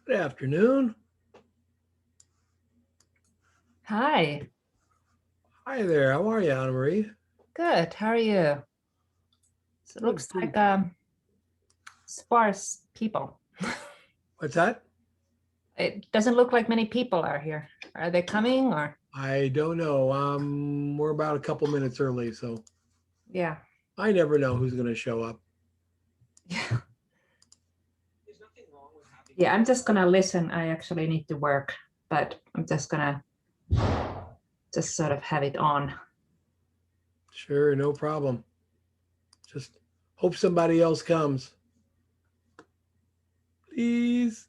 Good afternoon. Hi, Hi there. How are you, Anna Marie? good. How are you? So it Good. looks Pretty. like sparse people. What's that? It doesn't look like many people are here. Are they coming or? I don't know. We're about a couple minutes early, so Yeah. I never know who's going to show up. Yeah. Yeah, I'm just gonna listen. I actually need to work, but I'm just gonna just sort of have it on. Sure, no problem. Just hope somebody else comes. Please.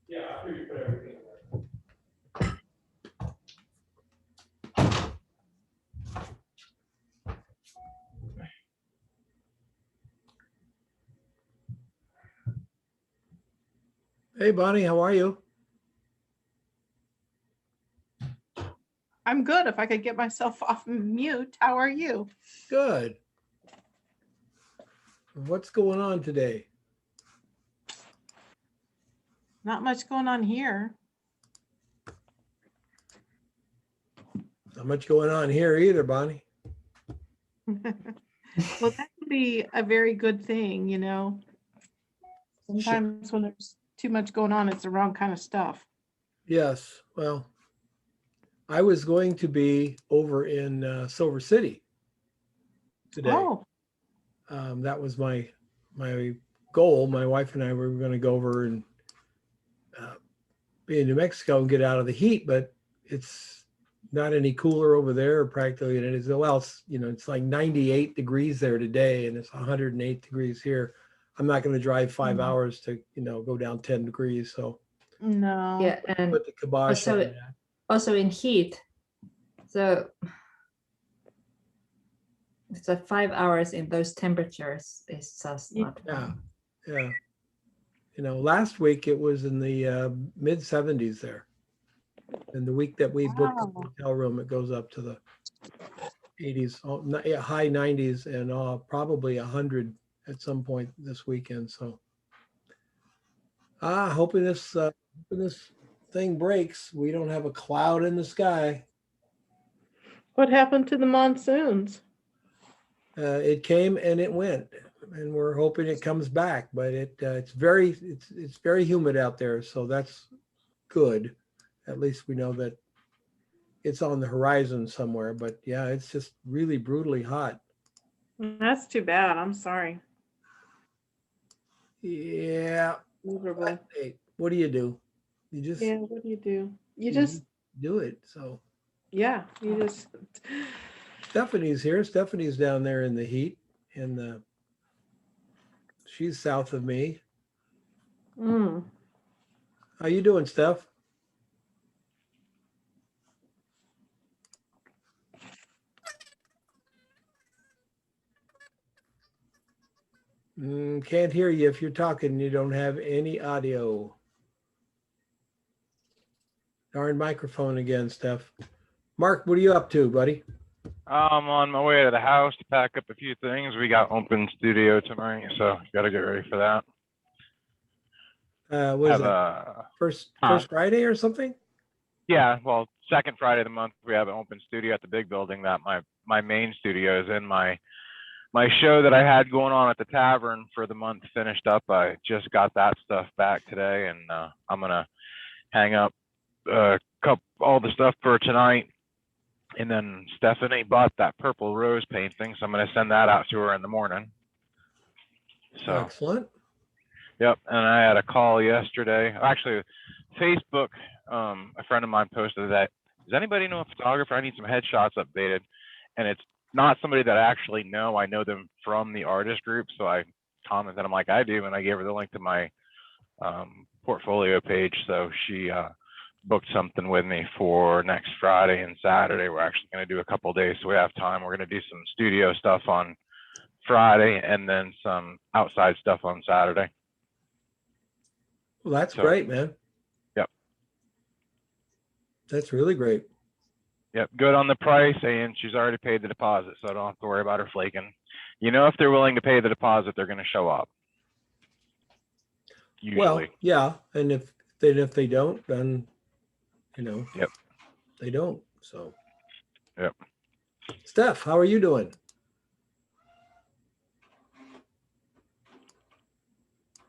Yeah, after you put everything in there. Hey, Bonnie, how are you? I'm good. If I could get myself off mute, how are you? Good. What's going on today? Not much going on here. Not much going on here either, Bonnie. Well, that could be a very good thing, you know. Sometimes when there's too much going on, it's the wrong kind of stuff. Yes. Well, I was going to be over in Silver City today. Oh, That was my goal. My wife and I were going to go over and uh, be in New Mexico and get out of the heat, but it's not any cooler over there practically than it is. Well, it's like 98 degrees there today, and it's 108 degrees here. I'm not going to drive 5 hours to go down 10 degrees. So no. Yeah, and put the kibosh on also that. also in heat. So it's like 5 hours in those temperatures is just not Yeah, fun. yeah. Last week it was in the mid 70s there. And the week that we booked the Wow. hotel room, it goes up to the 80s, yeah, high 90s, and probably 100 at some point this weekend. So, hoping this thing breaks. We don't have a cloud in the sky. What happened to the monsoons? It came and it went, and we're hoping it comes back. But it's very humid out there, so that's good. At least we know that it's on the horizon somewhere. But yeah, it's just really brutally hot. That's too bad. I'm sorry. Yeah. But, Miserable. hey, what do you do? You just Yeah, what do you do? You you just just, do it. So yeah, you just, Stephanie's here. Stephanie's down there in the heat, and she's south of me. mm. How you doing, Steph? Can't hear you if you're talking. You don't have any audio. Darn microphone again, Steph. Mark, what are you up to, buddy? I'm on my way to the house to pack up a few things. We got open studio tonight, so got to get ready for that. What is Have that? a First Friday or something? yeah, well, second Friday of the month we have an open studio at the big building that my main studio is in. My show that I had going on at the tavern for the month finished up. I just got that stuff back today, and I'm gonna hang up all the stuff for tonight. And then Stephanie bought that purple rose painting, so I'm gonna send that out to her in the morning. So Excellent. yep, and I had a call yesterday. Actually, Facebook, a friend of mine posted that. Does anybody know a photographer? I need some headshots updated, and it's not somebody that I actually know. I know them from the artist group, so I commented. I'm like, I do, and I gave her the link to my portfolio page. So she booked something with me for next Friday and Saturday. We're actually going to do a couple days, so we have time. We're going to do some studio stuff on Friday and then some outside stuff on Saturday. Well, that's So great, man. That's really great. Yep, good on the price, and she's already paid the deposit, so I don't have to worry about her flaking. You know, if they're willing to pay the deposit, they're going to show up. Well, Usually. yeah, and if they don't, then Yep. they don't. So, Yep. Steph, how are you doing?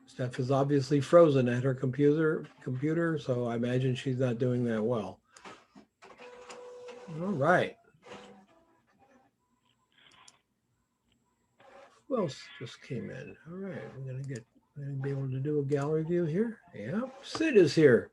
Steph is obviously frozen at her computer, so I imagine she's not doing that well. All right. Who else just came in? All right, we're gonna be able to do a gallery view here. Yeah, Sid is here.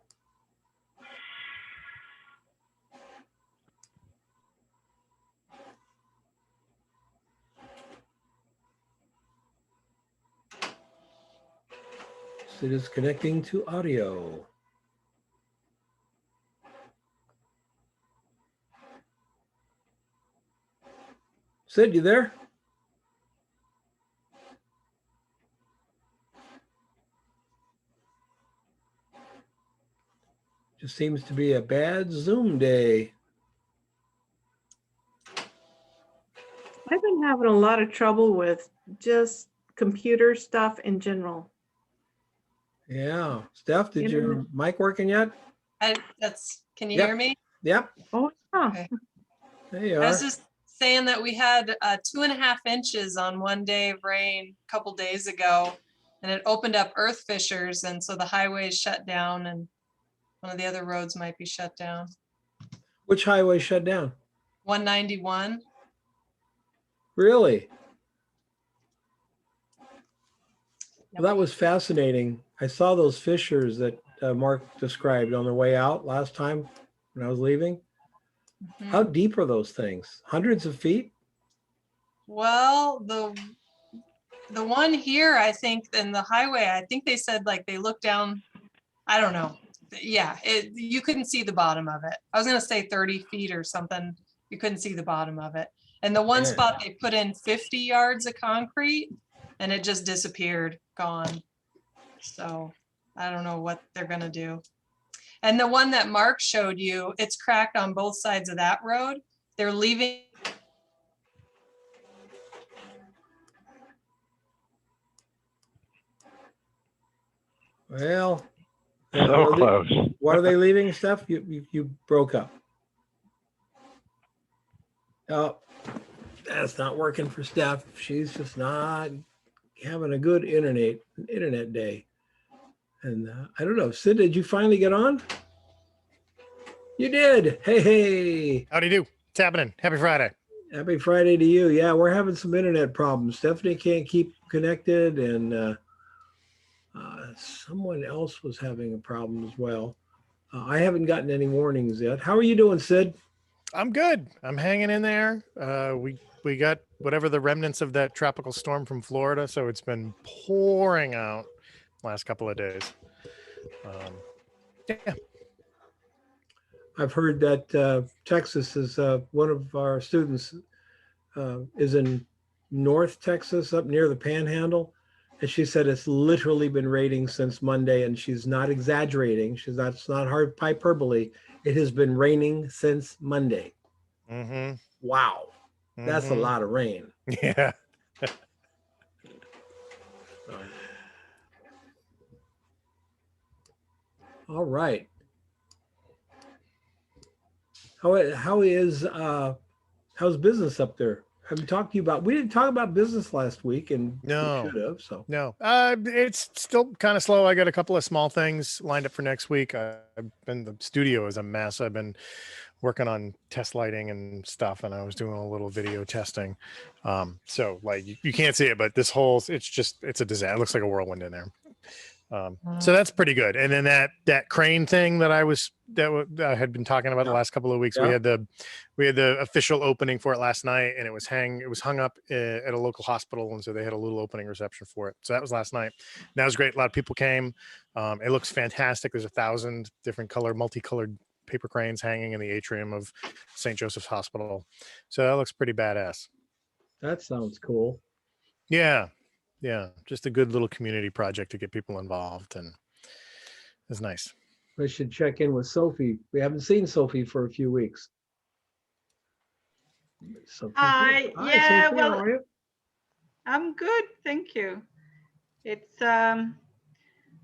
Sid is connecting to audio. Sid, you there? Just seems to be a bad Zoom day. I've been having a lot of trouble with just computer stuff in general. Yeah. Steph, did your Internet. mic working yet? Can you Yep. hear me? Yep. Oh, yeah. Okay. There you I are. was just saying that we had 2.5 inches on one day of rain a couple days ago, and it opened up earth fissures, and so the highways shut down, and one of the other roads might be shut down. Which highway shut down? 191. Really? Well, that was fascinating. I saw those fissures that Mark described on the way out last time when I was leaving. Mhm. How deep are those things? Hundreds of feet? Well, the one here, I think, in the highway, I think they said like they looked down. I don't know. Yeah, you couldn't see the bottom of it. I was gonna say 30 feet or something. You couldn't see the bottom of it. And the one Man. spot they put in 50 yards of concrete, and it just disappeared, gone. So I don't know what they're gonna do. And the one that Mark showed you, it's cracked on both sides of that road. They're leaving. Well, So close. what are they leaving, Steph? You broke up. Oh, that's not working for Steph. She's just not having a good internet day. And I don't know. Sid, did you finally get on? You did. Hey. Howdy do. What's happening? Happy Friday. Happy Friday to you. Yeah, we're having some internet problems. Stephanie can't keep connected, and someone else was having a problem as well. I haven't gotten any warnings yet. How are you doing, Sid? I'm good. I'm hanging in there. We got whatever the remnants of that tropical storm from Florida, so it's been pouring out last couple of days. Yeah. I've heard that Texas is one of our students is in North Texas, up near the Panhandle. And she said it's literally been raining since Monday, and she's not exaggerating. That's not hard hyperbole. It has been raining since Monday. Mm-hmm. Wow. That's a lot of rain. Yeah. All right. How's business up there? Have we talked to you about? We didn't talk about business last week, and No. we should have. So No, it's still kind of slow. I got a couple of small things lined up for next week. The studio is a mess. I've been working on test lighting and stuff, and I was doing a little video testing. So like you can't see it, but it's a disaster. It looks like a whirlwind in there. So that's pretty good. And then that crane thing that I had been talking about the last couple of weeks. Yeah. We had the official opening for it last night, and it was hung up at a local hospital, and so they had a little opening reception for it. So that was last night. That was great. A lot of people came. It looks fantastic. There's 1,000 different multicolored paper cranes hanging in the atrium of St. Joseph's Hospital. So that looks pretty badass. that sounds cool. Yeah. Just a good little community project to get people involved, and it's nice. I should check in with Sophie. We haven't seen Sophie for a few weeks. Sophie's here. Hi, Hi, yeah, Sophie, well, how are you? I'm good, thank you. It's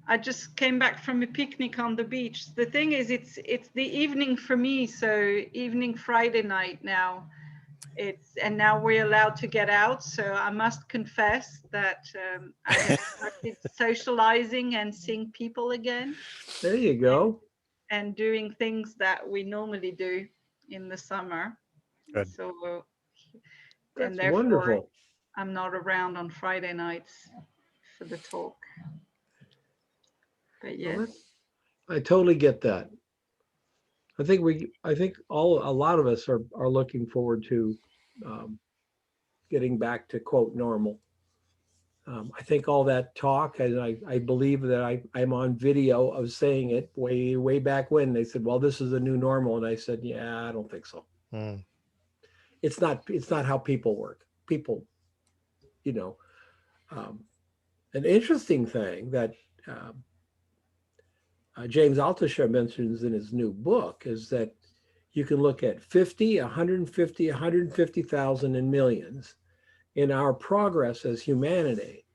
I just came back from a picnic on the beach. The thing is, it's the evening for me, so evening Friday night now. And now we're allowed to get out, so I must confess that I have started socializing and seeing people again There you go. and doing things that we normally do in the summer. Good. So, That's and therefore, wonderful. I'm not around on Friday nights for the talk. But Well, yes, I totally get that. I think a lot of us are looking forward to getting back to quote normal. I think all that talk, and I believe that I'm on video of saying it way back when they said, well, this is the new normal. And I said, yeah, I don't think so. Mm. It's not how people work. People, you know, an interesting thing that James Altucher mentions in his new book is that you can look at 50, 150, 150,000 and millions in our progress as humanity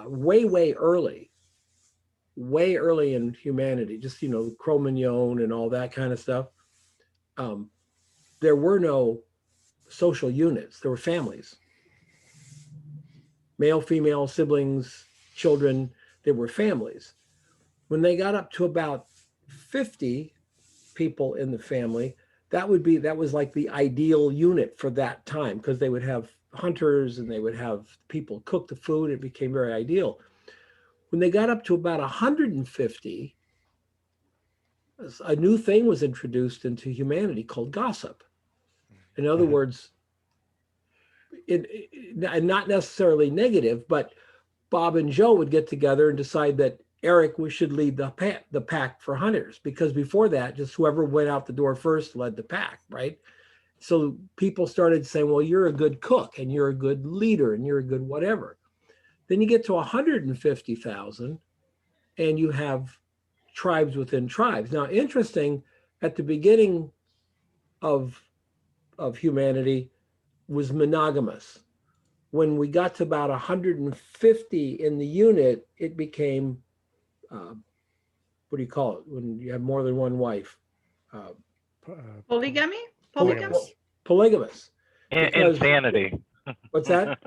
way early in humanity, just, Cro-Magnon and all that kind of stuff. There were no social units. There were families, male, female, siblings, children. There were families. When they got up to about 50 people in the family, that was like the ideal unit for that time, because they would have hunters and they would have people cook the food. It became very ideal. When they got up to about 150, a new thing was introduced into humanity called gossip. In other words, and not necessarily negative, but Bob and Joe would get together and decide that Eric should lead the pack for hunters, because before that, just whoever went out the door first led the pack, right? So people started saying, well, you're a good cook and you're a good leader and you're a good whatever. Then you get to 150,000 and you have tribes within tribes. Now, interesting, at the beginning of humanity was monogamous. When we got to about 150 in the unit, it became what do you call it when you have more than one wife? polygamy? Polygamous. Polygamous. Because- Insanity. What's that?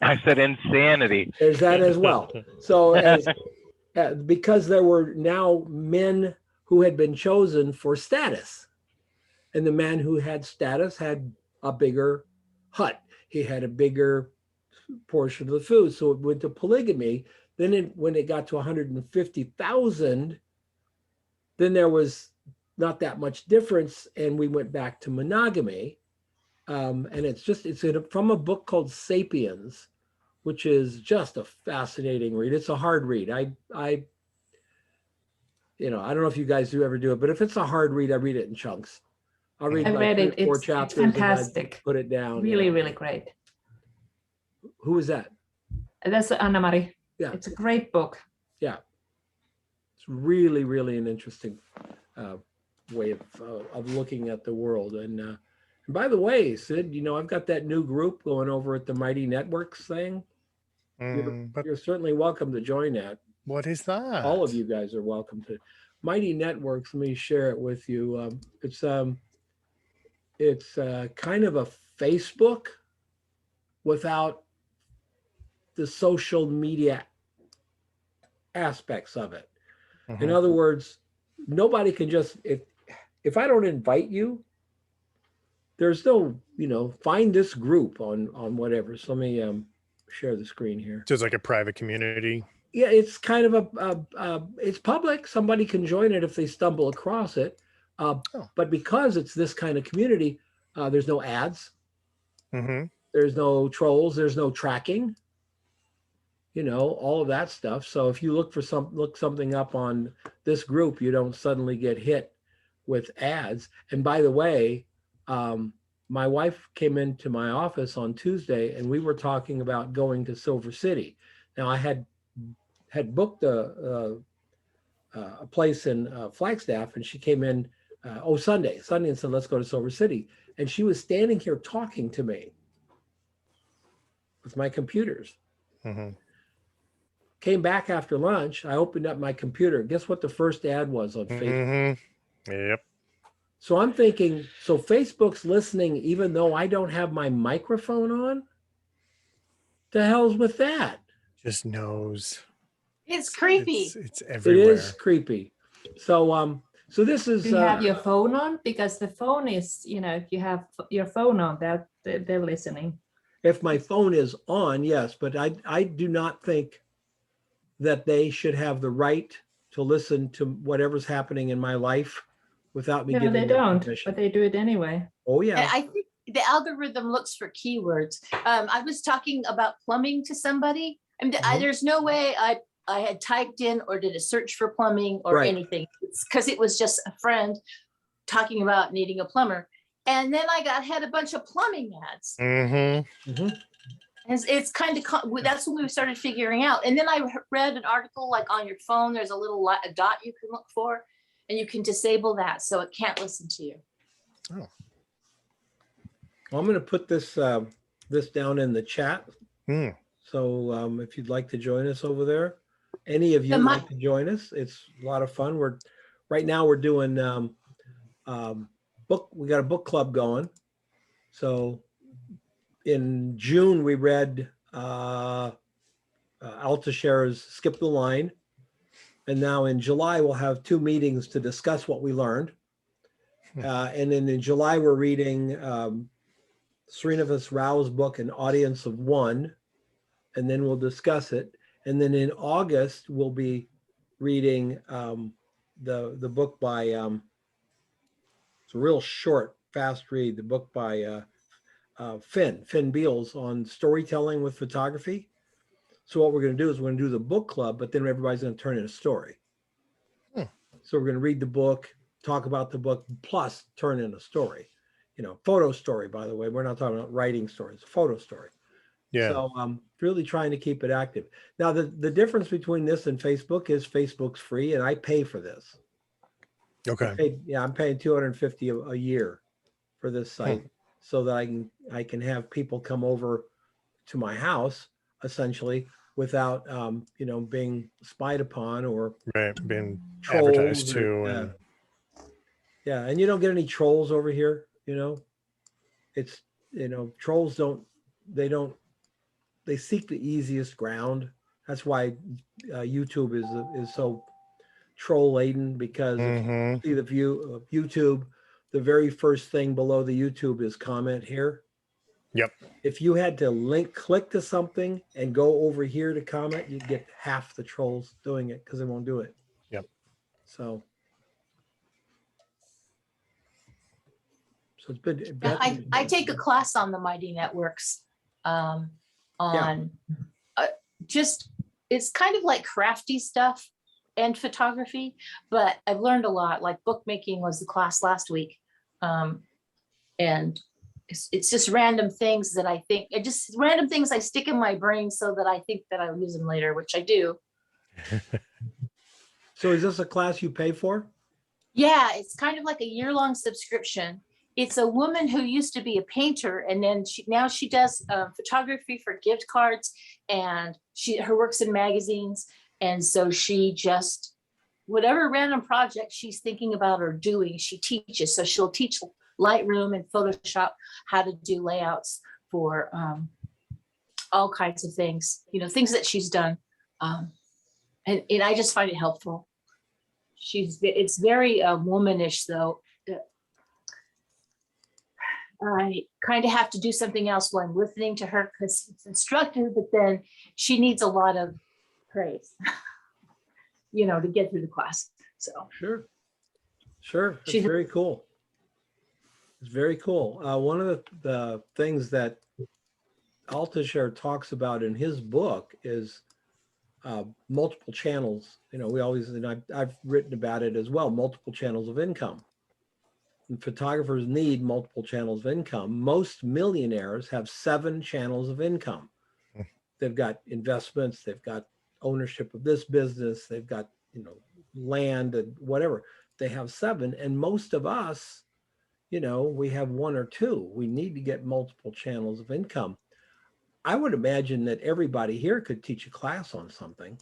I said insanity. There's that as well. So because there were now men who had been chosen for status, and the man who had status had a bigger hut. He had a bigger portion of the food. So it went to polygamy. Then when it got to 150,000, then there was not that much difference, and we went back to monogamy. And it's from a book called Sapiens, which is just a fascinating read. It's a hard read. I don't know if you guys ever do it, but if it's a hard read, I read it in chunks. I'll read I read it. 4 It's chapters and I fantastic. put it down. Really, Yeah. really great. Who is that? That's Anna-Marie. Yeah. It's a great book. Yeah. It's really, really an interesting way of looking at the world. And by the way, Sid, I've got that new group going over at the Mighty Networks thing. But You're certainly welcome to join that. what is that? All of you guys are welcome to. Mighty Networks, let me share it with you. It's kind of a Facebook without the social media aspects of it. In Mhm. other words, nobody can just, if I don't invite you, there's no, find this group on whatever. So let me share the screen here. So it's like a private community. Yeah, it's kind of it's public. Somebody can join it if they stumble across it. But because it's this kind of community, there's no ads. Mm-hmm. There's no trolls. There's no tracking. All of that stuff. So if you look something up on this group, you don't suddenly get hit with ads. And by the way, my wife came into my office on Tuesday, and we were talking about going to Silver City. Now I had booked a a place in Flagstaff, and she came in Sunday, and said, let's go to Silver City. And she was standing here talking to me with my computers. Mhm. Came back after lunch. I opened up my computer. Guess what the first ad was on Facebook? Yep. So I'm thinking, so Facebook's listening even though I don't have my microphone on? The hell's with that? Just knows. It's creepy. It's It everywhere. is creepy. So this is Do you have your phone on? Because the phone is, if you have your phone on, they're listening. if my phone is on, yes, but I do not think that they should have the right to listen to whatever's happening in my life without me No, giving they them don't, permission. but they do it anyway. Oh And yeah. I think the algorithm looks for keywords. I was talking about plumbing to somebody, and there's no way I had typed in or did a search for plumbing or Right. anything. It's because it was just a friend talking about needing a plumber. And then I had a bunch of plumbing ads. Mm-hmm. Mhm. And it's kind of, that's when we started figuring out. And then I read an article like on your phone, there's a little a dot you can look for, and you can disable that so it can't listen to you. Well, I'm going to put this this down in the chat. Mm. So if you'd like to join us over there, any of you The like to join us, it's a lot of fun. Right now we're doing we got a book club going. So in June we read Altushare's Skip the Line, and now in July we'll have 2 meetings to discuss what we learned. And then in July we're reading Srinivas Rao's book, An Audience of One, and then we'll discuss it. And then in August, we'll be reading the book by, it's a real short, fast read, the book by Finn Beals on storytelling with photography. So what we're going to do is we're going to do the book club, but then everybody's going to turn in a story. So we're going to read the book, talk about the book, plus turn in a story. Photo story, by the way. We're not talking about writing stories, photo story. Yeah. So I'm really trying to keep it active. Now, the difference between this and Facebook is Facebook's free and I pay for this. Okay. I'm paying $250 a year for this site so that I can have people come over to my house essentially without being spied upon or Right. Being trolls advertised to. And yeah, and you don't get any trolls over here. It's trolls they seek the easiest ground. That's why YouTube is so troll laden, because if you see the view of YouTube, the very first thing below the YouTube is comment here. Yep. If you had to click to something and go over here to comment, you'd get half the trolls doing it because they won't do it. Yep. So it's been. I take a class on the Mighty Networks just, it's kind of like crafty stuff and photography, but I've learned a lot. Like bookmaking was the class last week. And it's just random things that I think, random things I stick in my brain so that I think that I'll use them later, which I do. So is this a class you pay for? Yeah, it's kind of like a year-long subscription. It's a woman who used to be a painter, and then now she does photography for gift cards, and her works in magazines. And so she just, whatever random project she's thinking about or doing, she teaches. So she'll teach Lightroom and Photoshop how to do layouts for all kinds of things, things that she's done. And I just find it helpful. It's very womanish though. I kind of have to do something else while I'm listening to her because it's instructive, but then she needs a lot of praise, to get through the class. So Sure. It's She's- very cool. It's very cool. One of the things that Altushare talks about in his book is multiple channels. We always, and I've written about it as well, multiple channels of income. And photographers need multiple channels of income. Most millionaires have 7 channels of income. They've got investments, they've got ownership of this business, they've got, land and whatever. They have 7, and most of us, we have 1 or 2. We need to get multiple channels of income. I would imagine that everybody here could teach a class on something.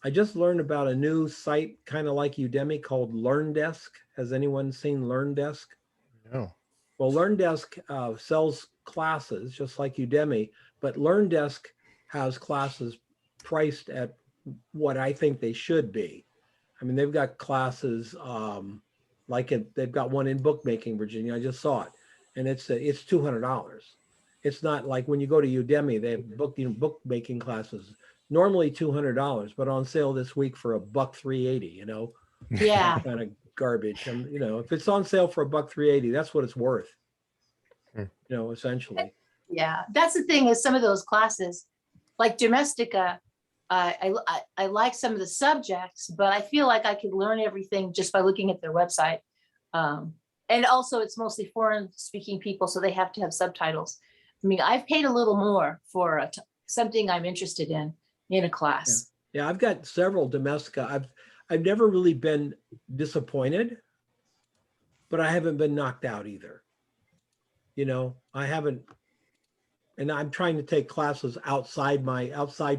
I just learned about a new site, kind of like Udemy, called LearnDesk. Has anyone seen LearnDesk? No. Well, LearnDesk sells classes just like Udemy, but LearnDesk has classes priced at what I think they should be. I mean, they've got classes they've got one in bookmaking, Virginia. I just saw it, and it's $200. It's not like when you go to Udemy, they have bookmaking classes normally $200, but on sale this week for $1,380. Yeah. Kind of garbage. And if it's on sale for $1,380, that's what it's worth. Essentially. Yeah, that's the thing is some of those classes, like Domestica, I like some of the subjects, but I feel like I could learn everything just by looking at their website. And also it's mostly foreign speaking people, so they have to have subtitles. I mean, I've paid a little more for something I'm interested in a class. Yeah, I've got several Domestica. I've never really been disappointed, but I haven't been knocked out either. I haven't, and I'm trying to take classes outside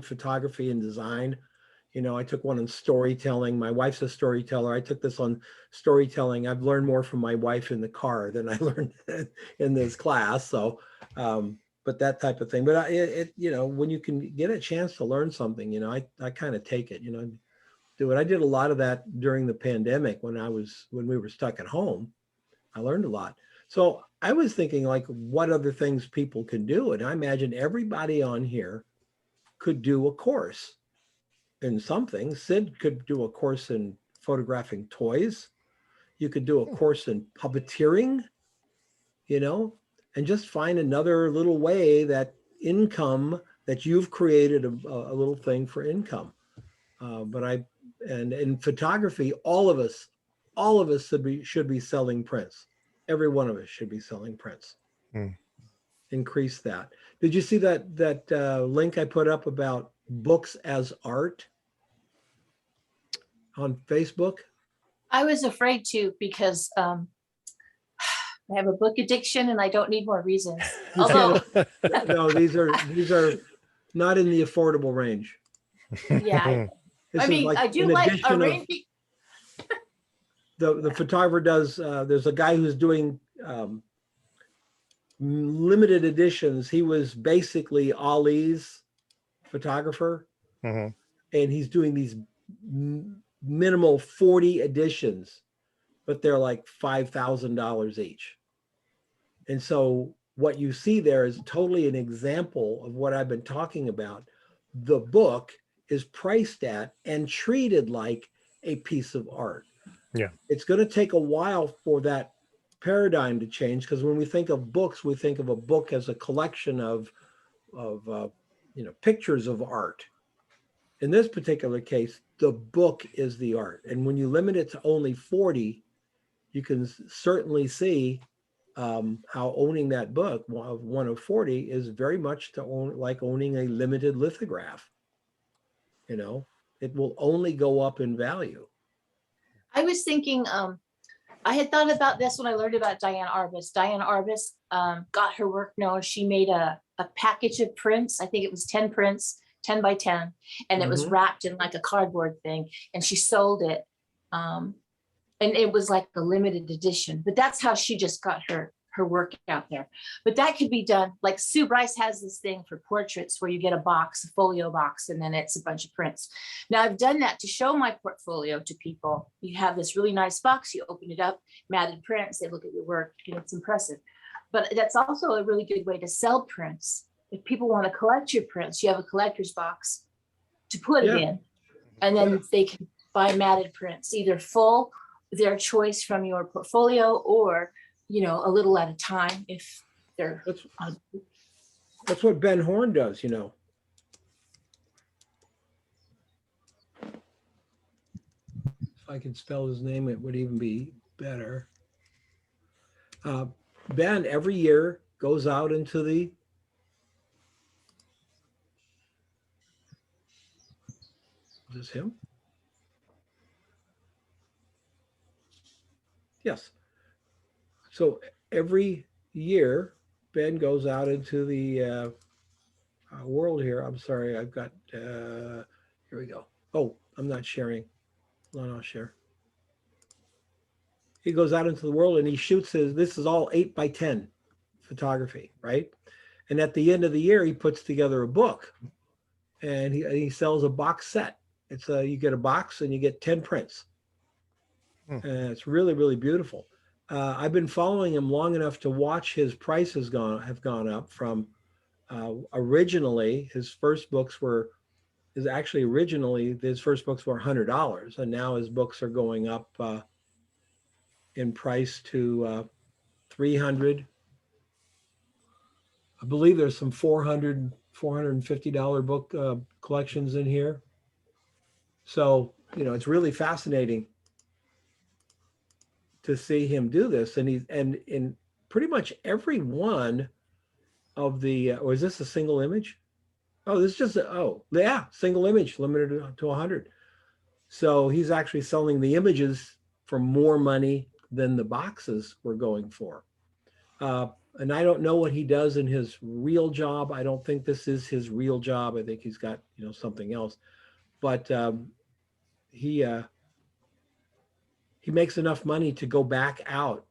photography and design. I took one on storytelling. My wife's a storyteller. I took this on storytelling. I've learned more from my wife in the car than I learned in this class. So, but that type of thing. But when you can get a chance to learn something, I kind of take it, do it. I did a lot of that during the pandemic when we were stuck at home. I learned a lot. So I was thinking like what other things people can do. And I imagine everybody on here could do a course in something. Sid could do a course in photographing toys. You could do a course in puppeteering, and just find another little way that you've created a little thing for income. And in photography, all of us should be selling prints. Every one of us should be selling prints. Increase that. Did you see that link I put up about books as art on Facebook? I was afraid to because I have a book addiction and I don't need more reasons. Although, No, these are not in the affordable range. yeah, This I is mean, I do in like addition of- arranging. the photographer does, there's a guy who's doing limited editions. He was basically Ali's photographer, Mhm. and he's doing these minimal 40 editions, but they're like $5,000 each. And so what you see there is totally an example of what I've been talking about. The book is priced at and treated like a piece of art. Yeah. It's going to take a while for that paradigm to change, because when we think of books, we think of a book as a collection of pictures of art. In this particular case, the book is the art. And when you limit it to only 40, you can certainly see how owning that book, one of 40, is very much like owning a limited lithograph. It will only go up in value. I was thinking, I had thought about this when I learned about Diane Arbus. Diane Arbus got her work known. She made a package of prints. I think it was 10 prints, 10 by 10, and it was wrapped in like a cardboard thing, and she sold it. And it was like a limited edition, but that's how she just got her work out there. But that could be done. Like Sue Bryce has this thing for portraits where you get a box, a folio box, and then it's a bunch of prints. Now I've done that to show my portfolio to people. You have this really nice box, you open it up, matted prints, they look at your work, and it's impressive. But that's also a really good way to sell prints. If people want to collect your prints, you have a collector's box to put it in, and then they can buy matted prints, either full, their choice from your portfolio, or a little at a time if they're. That's what Ben Horn does, If I could spell his name, it would even be better. Ben every year goes out into the. Is this him? Yes. So every year, Ben goes out into the world here. I'm sorry, I've got, here we go. Oh, I'm not sharing. No, I'll share. He goes out into the world and he shoots this is all 8x10 photography, right? And at the end of the year, he puts together a book and he sells a box set. It's you get a box and you get 10 prints. Hmm. And it's really, really beautiful. I've been following him long enough to watch his prices have gone up from originally his first books were originally his first books were $100 and now his books are going up in price to 300. I believe there's some $450 book collections in here. So, it's really fascinating to see him do this. And in pretty much every one of the, or is this a single image? Oh, this is just, single image limited to 100. So he's actually selling the images for more money than the boxes were going for. And I don't know what he does in his real job. I don't think this is his real job. I think he's got, something else. But he makes enough money to go back out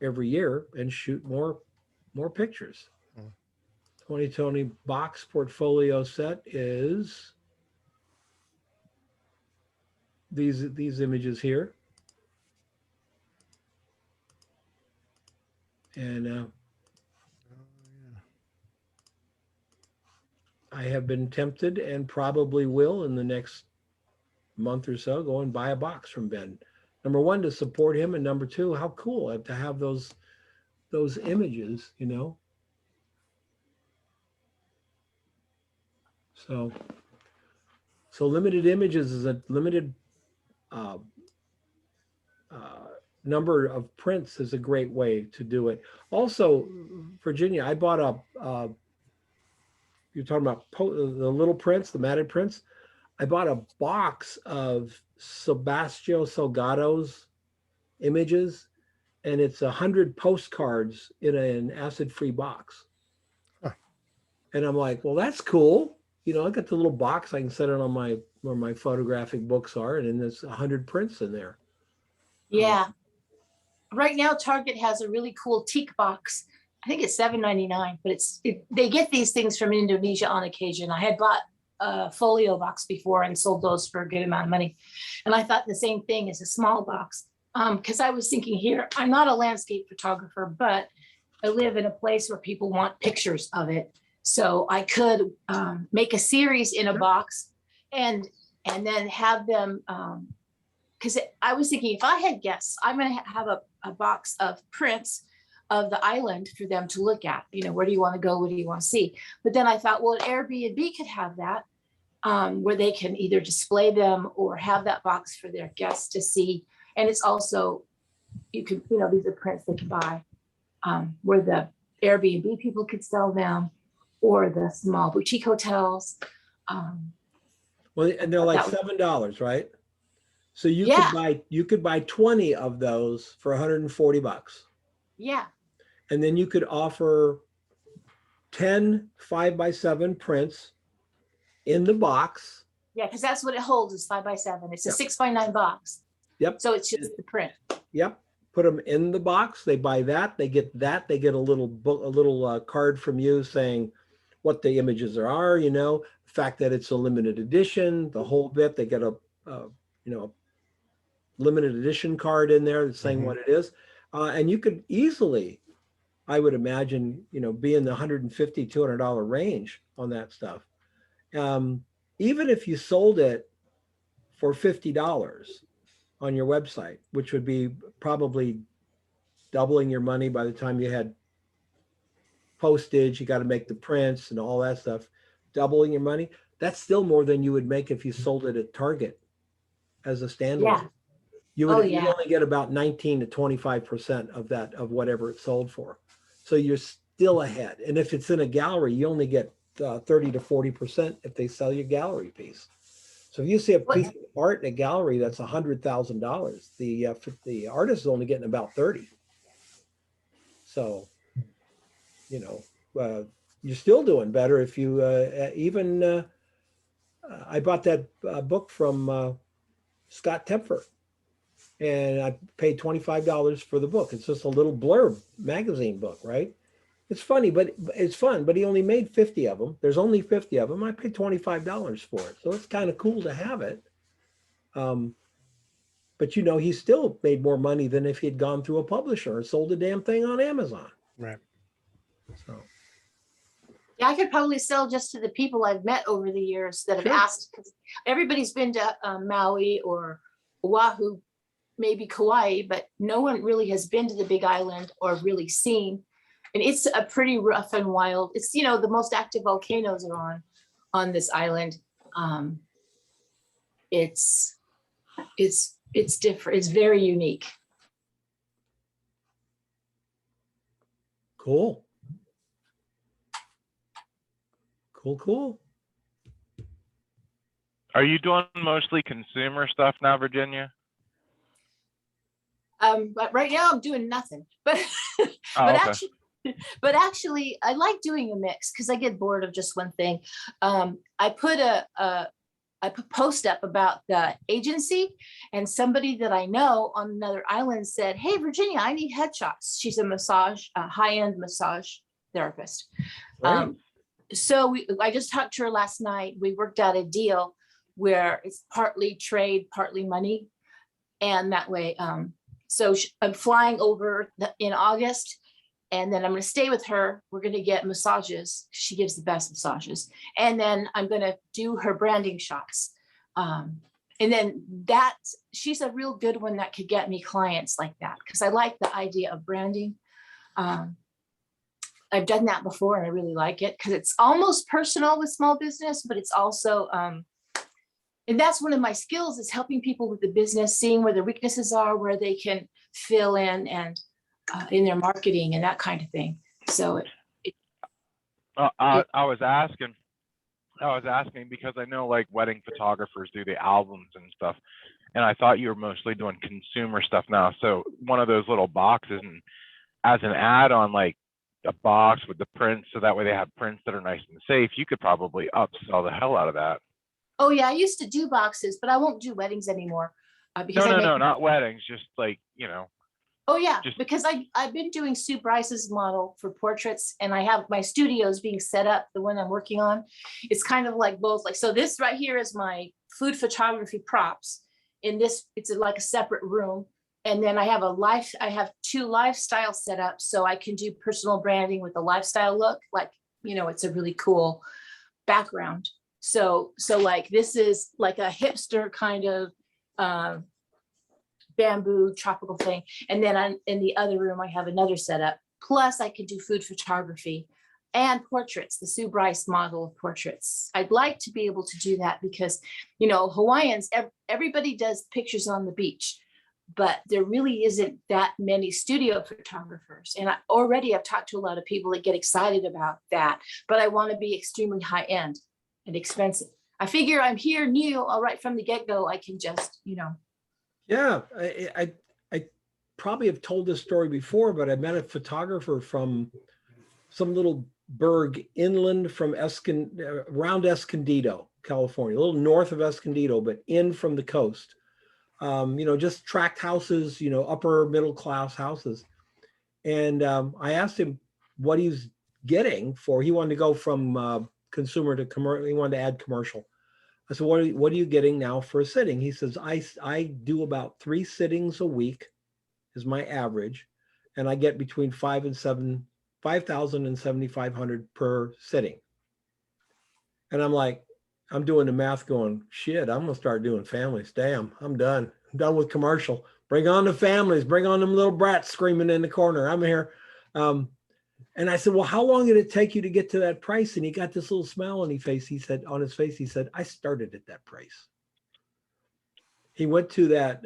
every year and shoot more pictures. 2020 box portfolio set is these images here. And I have been tempted and probably will in the next month or so go and buy a box from Ben. Number one, to support him, and number two, how cool to have those images, So limited images is a limited number of prints is a great way to do it. Also, Virginia, I bought you're talking about the little prints, the matted prints. I bought a box of Sebastião Salgado's images, and it's 100 postcards in an acid-free box. Huh. And I'm like, well, that's cool. I got the little box. I can set it on where my photographic books are, and then there's 100 prints in there. Yeah. Right now, Target has a really cool teak box. I think it's $7.99, but they get these things from Indonesia on occasion. I had bought a folio box before and sold those for a good amount of money. And I thought the same thing as a small box. Because I was thinking here, I'm not a landscape photographer, but I live in a place where people want pictures of it. So I could make a series in a box and then have them, because I was thinking if I had guests, I'm going to have a box of prints of the island for them to look at. Where do you want to go? What do you want to see? But then I thought, well, an Airbnb could have that where they can either display them or have that box for their guests to see. And it's also, these are prints they can buy where the Airbnb people could sell them or the small boutique hotels. Well, and they're like $7, right? So you could buy 20 of those for $140. Yeah. And then you could offer 10 5x7 prints in the box. Yeah, because that's what it holds is 5x7. It's a 6x9 box. Yep. So it's just the print. Yep. Put them in the box. They buy that. They get that. They get a little book, a little card from you saying what the images are. The fact that it's a limited edition, the whole bit. They get a limited edition card in there that's saying what it is. And you could easily, I would imagine, be in the $150, $200 range on that stuff. Even if you sold it for $50 on your website, which would be probably doubling your money by the time you had postage, you got to make the prints and all that stuff, doubling your money. That's still more than you would make if you sold it at Target as a standalone. Yeah. You would you'd only get about 19 to 25% of that, of whatever it sold for. So you're still ahead. And if it's in a gallery, you only get 30 to 40% if they sell your gallery piece. So if you see a What- piece of art in a gallery that's $100,000, the artist is only getting about 30. So, you know, you're still doing better if you even. I bought that book from Scott Tepfer, and I paid $25 for the book. It's just a little blurb magazine book, right? It's funny, but it's fun. But he only made 50 of them. There's only 50 of them. I paid $25 for it, so it's kind of cool to have it. But you know, he still made more money than if he'd gone through a publisher and sold the damn thing on Amazon. Right. So Yeah, I could probably sell just to the people I've met over the years that have Sure. asked, because everybody's been to Maui or Oahu, maybe Kauai, but no one really has been to the Big Island or really seen. And it's a pretty rough and wild. It's, you know, the most active volcanoes are on this island. It's different. It's very unique. cool. Cool. Are you doing mostly consumer stuff now, Virginia? But right now I'm doing nothing. But Oh, but okay. actually, I like doing a mix because I get bored of just one thing. I put a post up about the agency, and somebody that I know on another island said, "Hey, Virginia, I need headshots." She's a high-end massage therapist. Right. So I just talked to her last night. We worked out a deal where it's partly trade, partly money, and that way. So I'm flying over in August, and then I'm going to stay with her. We're going to get massages. She gives the best massages. And then I'm going to do her branding shots. And then she's a real good one that could get me clients like that, because I like the idea of branding. I've done that before and I really like it because it's almost personal with small business, but it's also, and that's one of my skills, is helping people with the business, seeing where their weaknesses are, where they can fill in and in their marketing and that kind of thing. So I was asking because I know like wedding photographers do the albums and stuff, and I thought you were mostly doing consumer stuff now. So one of those little boxes, and as an add-on, like a box with the prints, so that way they have prints that are nice and safe. You could probably upsell the hell out of that. oh yeah, I used to do boxes, but I won't do weddings anymore. Because No, not weddings, just like, you know. Oh yeah, Just- because I've been doing Sue Bryce's model for portraits, and I have my studios being set up, the one I'm working on. It's kind of like both, like, so this right here is my food photography props. In this, it's like a separate room. And then I have two lifestyle setups, so I can do personal branding with a lifestyle look, like, you know, it's a really cool background. So like, this is like a hipster kind of bamboo tropical thing. And then in the other room, I have another setup. Plus I can do food photography and portraits, the Sue Bryce model of portraits. I'd like to be able to do that because, you know, Hawaiians, everybody does pictures on the beach, but there really isn't that many studio photographers. And I've talked to a lot of people that get excited about that, but I want to be extremely high end and expensive. I figure I'm here new, right from the get-go, I can just, you know. Yeah, I probably have told this story before, but I met a photographer from some little burg inland from around Escondido, California, a little north of Escondido, but in from the coast. You know, just tract houses, you know, upper middle class houses. And I asked him what he's getting for. He wanted to go from consumer to commercial. He wanted to add commercial. I said, what are you getting now for a sitting? He says, I do about 3 sittings a week is my average. And I get between 5,000 and 7,500 per sitting. And I'm like, I'm doing the math going, shit, I'm gonna start doing families. Damn, I'm done. I'm done with commercial. Bring on the families, bring on them little brats screaming in the corner. I'm here. And I said, well, how long did it take you to get to that price? And he got this little smile on his face. He said, I started at that price. He went to that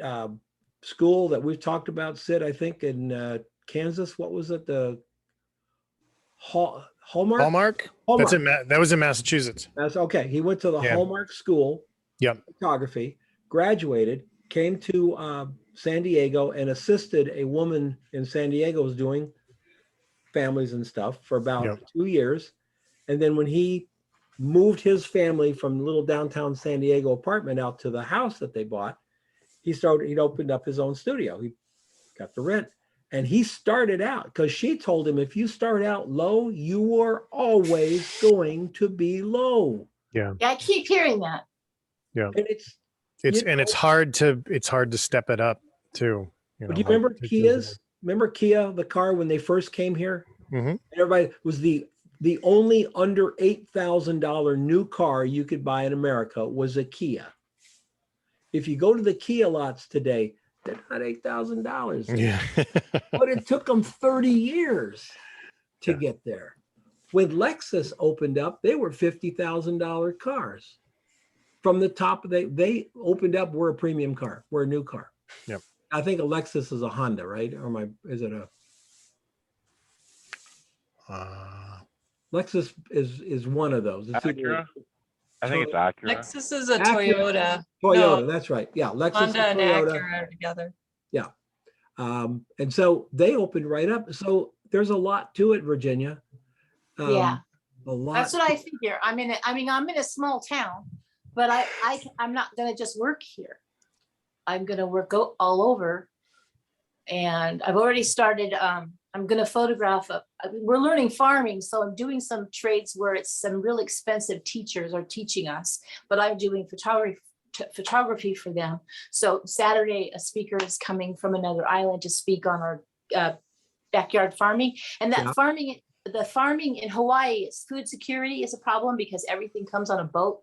school that we've talked about, Sid, I think in Kansas. What was it? The Hallmark? Hallmark? That was in Massachusetts. That's okay. He went to the Yeah. Hallmark school Yep. photography, graduated, came to San Diego and assisted a woman in San Diego was doing families and stuff for about Yep. 2 years. And then when he moved his family from little downtown San Diego apartment out to the house that they bought, he'd opened up his own studio. He got the rent. And he started out because she told him, if you start out low, you are always going to be low. Yeah. Yeah, I keep hearing that. And it's It's hard to step it up too. do you remember Kias? Remember Kia, the car when they first came here? Mhm. Everybody was the only under $8,000 new car you could buy in America was a Kia. If you go to the Kia lots today, they're not $8,000. Yeah. But it took them 30 years to get there. When Lexus opened up, they were $50,000 cars. From the top, they opened up, we're a premium car, we're a new car. Yep. I think a Lexus is a Honda, right? Or is it a Lexus is one of those. It's Acura? I think it's Acura. Lexus is a Acura. Toyota. Toyota, No, that's right. Yeah, Lexus Honda and and Toyota. Acura are together. And so they opened right up. So there's a lot to it, Virginia. Yeah. A lot. That's what I figure. I'm in a small town, but I'm not gonna just work here. I'm gonna work all over. And I've already started, I'm gonna photograph, we're learning farming, so I'm doing some trades where it's some really expensive teachers are teaching us, but I'm doing photography for them. So Saturday, a speaker is coming from another island to speak on our backyard farming. And that the farming in Hawaii, food security is a problem because everything comes on a boat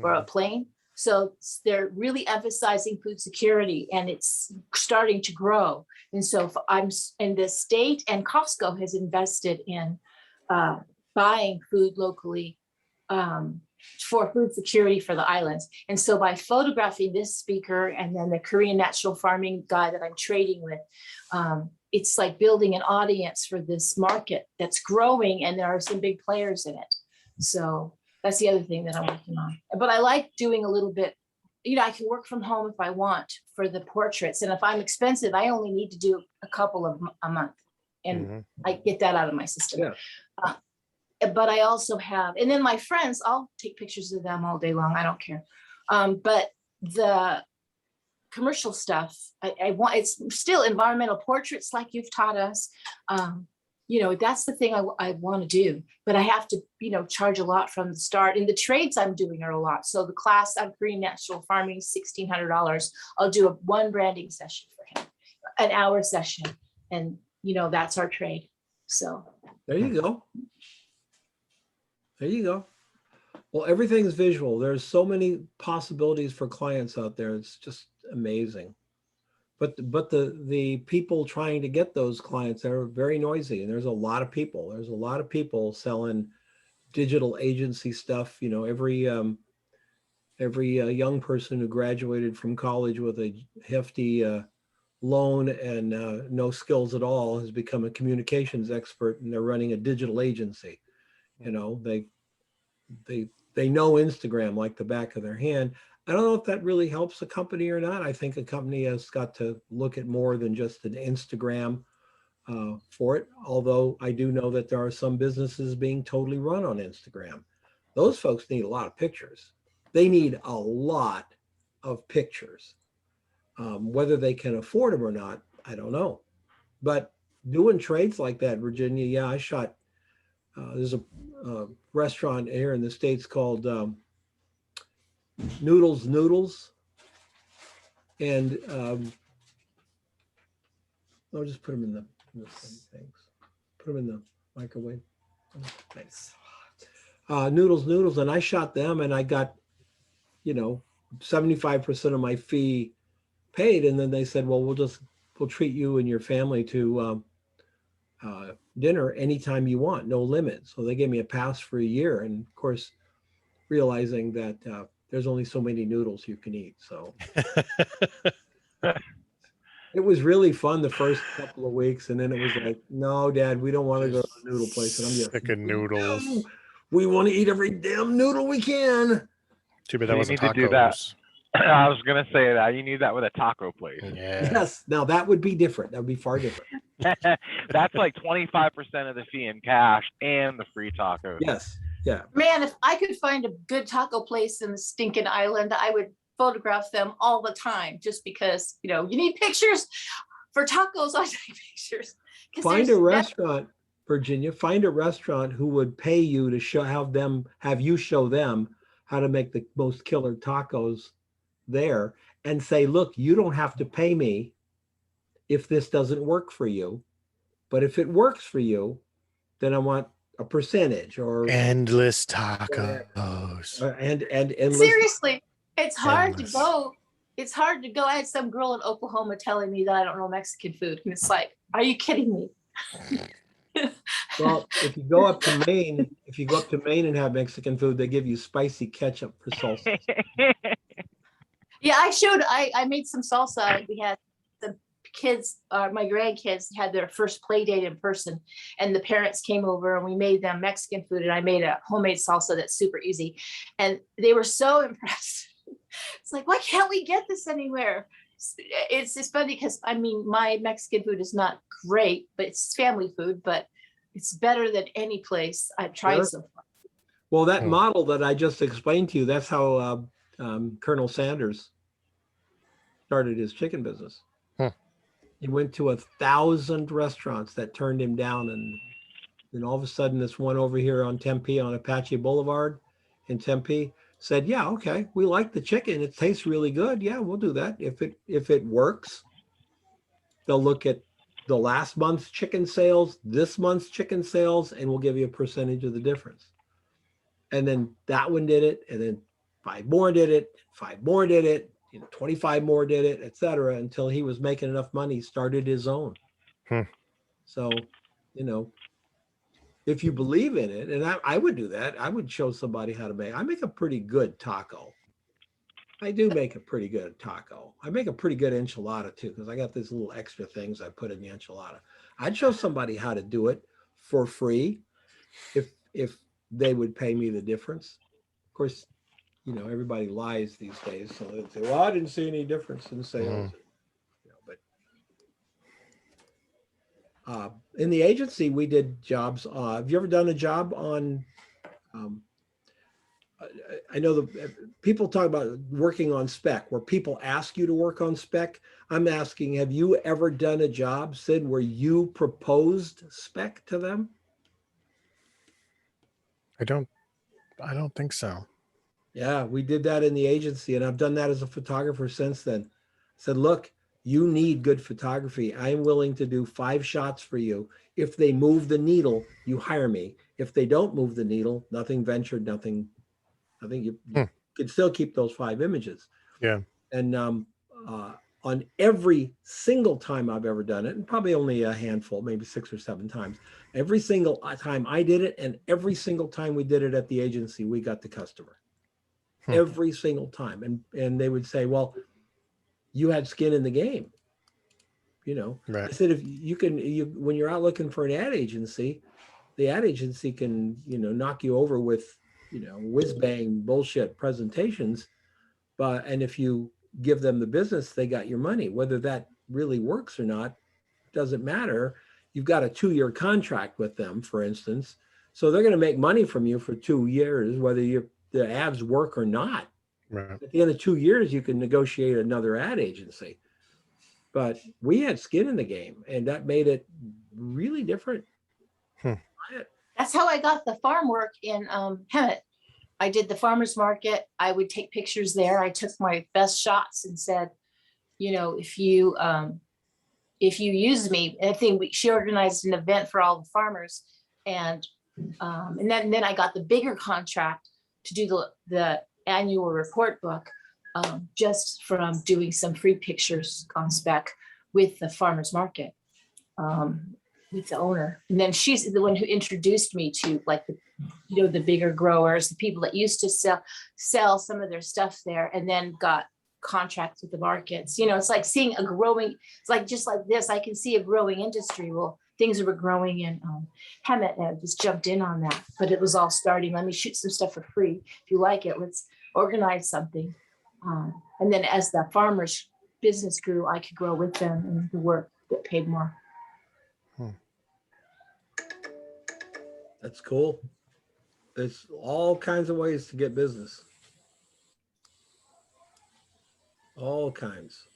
or a plane. So they're really emphasizing food security and it's starting to grow. And so I'm in the state, and Costco has invested in buying food locally for food security for the islands. And so by photographing this speaker and then the Korean natural farming guy that I'm trading with, it's like building an audience for this market that's growing, and there are some big players in it. So that's the other thing that I'm working on. But I like doing a little bit, I can work from home if I want for the portraits. And if I'm expensive, I only need to do a couple of a month. And I get that out of my system. Yeah. But I also have, and then my friends, I'll take pictures of them all day long. I don't care. But the commercial stuff, I want, it's still environmental portraits like you've taught us. That's the thing I want to do, but I have to, charge a lot from the start. And the trades I'm doing are a lot. So the class on Korean natural farming, $1,600. I'll do one branding session for him, an hour session. And, that's our trade. So there you go. There you go. Well, everything's visual. There's so many possibilities for clients out there. It's just amazing. But the people trying to get those clients are very noisy, and there's a lot of people. There's a lot of people selling digital agency stuff. Every young person who graduated from college with a hefty loan and no skills at all has become a communications expert, and they're running a digital agency. They know Instagram like the back of their hand. I don't know if that really helps a company or not. I think a company has got to look at more than just an Instagram for it. Although I do know that there are some businesses being totally run on Instagram. Those folks need a lot of pictures. They need a lot of pictures. Whether they can afford them or not, I don't know. But doing trades like that, Virginia, I shot, there's a restaurant here in the States called Noodles. And I'll just put them in the things. Put them in the microwave. Nice. Noodles. And I shot them, and I got, 75% of my fee paid. And then they said, well, we'll treat you and your family to dinner anytime you want, no limit. So they gave me a pass for a year. And of course, realizing that there's only so many noodles you can eat. So it was really fun the first couple of weeks. And then it was like, no, Dad, we don't want to go to the noodle place. And I'm just sick of noodles. We want to eat every damn noodle we can. Too bad So that you wasn't need to do that. tacos. I was gonna say that you need that with a taco place. Yeah. Yes. Now that would be different. That would be far different. That's like 25% of the fee in cash and the free tacos. Yes. Yeah. Man, if I could find a good taco place in the stinking island, I would photograph them all the time just because, you need pictures for tacos. I take pictures. 'Cause Find a there's- restaurant, Virginia, find a restaurant who would pay you to have you show them how to make the most killer tacos there and say, look, you don't have to pay me if this doesn't work for you. But if it works for you, then I want a percentage or Endless tacos. and endless. Seriously, it's hard Endless. to go. It's hard to go. I had some girl in Oklahoma telling me that I don't know Mexican food. And it's like, are you kidding me? Well, if you go up to Maine and have Mexican food, they give you spicy ketchup for salsa. Yeah, I made some salsa. We had the kids, my grandkids had their first play date in person, and the parents came over and we made them Mexican food, and I made a homemade salsa that's super easy. And they were so impressed. It's like, why can't we get this anywhere? It's just funny because my Mexican food is not great, but it's family food, but it's better than any place I've tried Sure. so far. Well, that model that I just explained to you, that's how Colonel Sanders started his chicken business. Huh. He went to 1,000 restaurants that turned him down. And all of a sudden, this one over here on Tempe, on Apache Boulevard in Tempe, said, yeah, okay, we like the chicken. It tastes really good. Yeah, we'll do that. If it works, they'll look at the last month's chicken sales, this month's chicken sales, and we'll give you a percentage of the difference. And then that one did it, and then 5 more did it, 5 more did it, 25 more did it, et cetera, until he was making enough money, started his own. So, if you believe in it, and I would do that, I would show somebody how to make. I make a pretty good taco. I do make a pretty good taco. I make a pretty good enchilada too, because I got these little extra things I put in the enchilada. I'd show somebody how to do it for free if they would pay me the difference. Of course, everybody lies these days, so they'd say, well, I didn't see any difference in sales. But in the agency, we did jobs. Have you ever done a job on, I know the people talk about working on spec, where people ask you to work on spec. I'm asking, have you ever done a job, Sid, where you proposed spec to them? I don't think so. Yeah, we did that in the agency, and I've done that as a photographer since then. I said, look, you need good photography. I'm willing to do 5 shots for you. If they move the needle, you hire me. If they don't move the needle, nothing ventured, nothing. I think you could still keep those 5 images. Yeah. And on every single time I've ever done it, and probably only a handful, maybe 6 or 7 times, every single time I did it, and every single time we did it at the agency, we got the customer. Every single time. And they would say, well, you had skin in the game. Right. I said, if when you're out looking for an ad agency, the ad agency can, knock you over with, whiz bang bullshit presentations. And if you give them the business, they got your money. Whether that really works or not, doesn't matter. You've got a 2-year contract with them, for instance. So they're going to make money from you for 2 years, whether the ads work or not. Right. At the end of 2 years, you can negotiate another ad agency. But we had skin in the game, and that made it really different. That's how I got the farm work in Hemet. I did the farmer's market. I would take pictures there. I took my best shots and said, if you use me, I think she organized an event for all the farmers, and then I got the bigger contract to do the annual report book, just from doing some free pictures on spec with the farmer's market, with the owner. And then she's the one who introduced me to the bigger growers, the people that used to sell some of their stuff there, and then got contracts with the markets. It's like seeing it's like just like this, I can see a growing industry. Well, things were growing in Hemet, and I just jumped in on that, but it was all starting. Let me shoot some stuff for free. If you like it, organize something. And then as the farmers business grew, I could grow with them and the work get paid more. That's cool. There's all kinds of ways to get business. All kinds.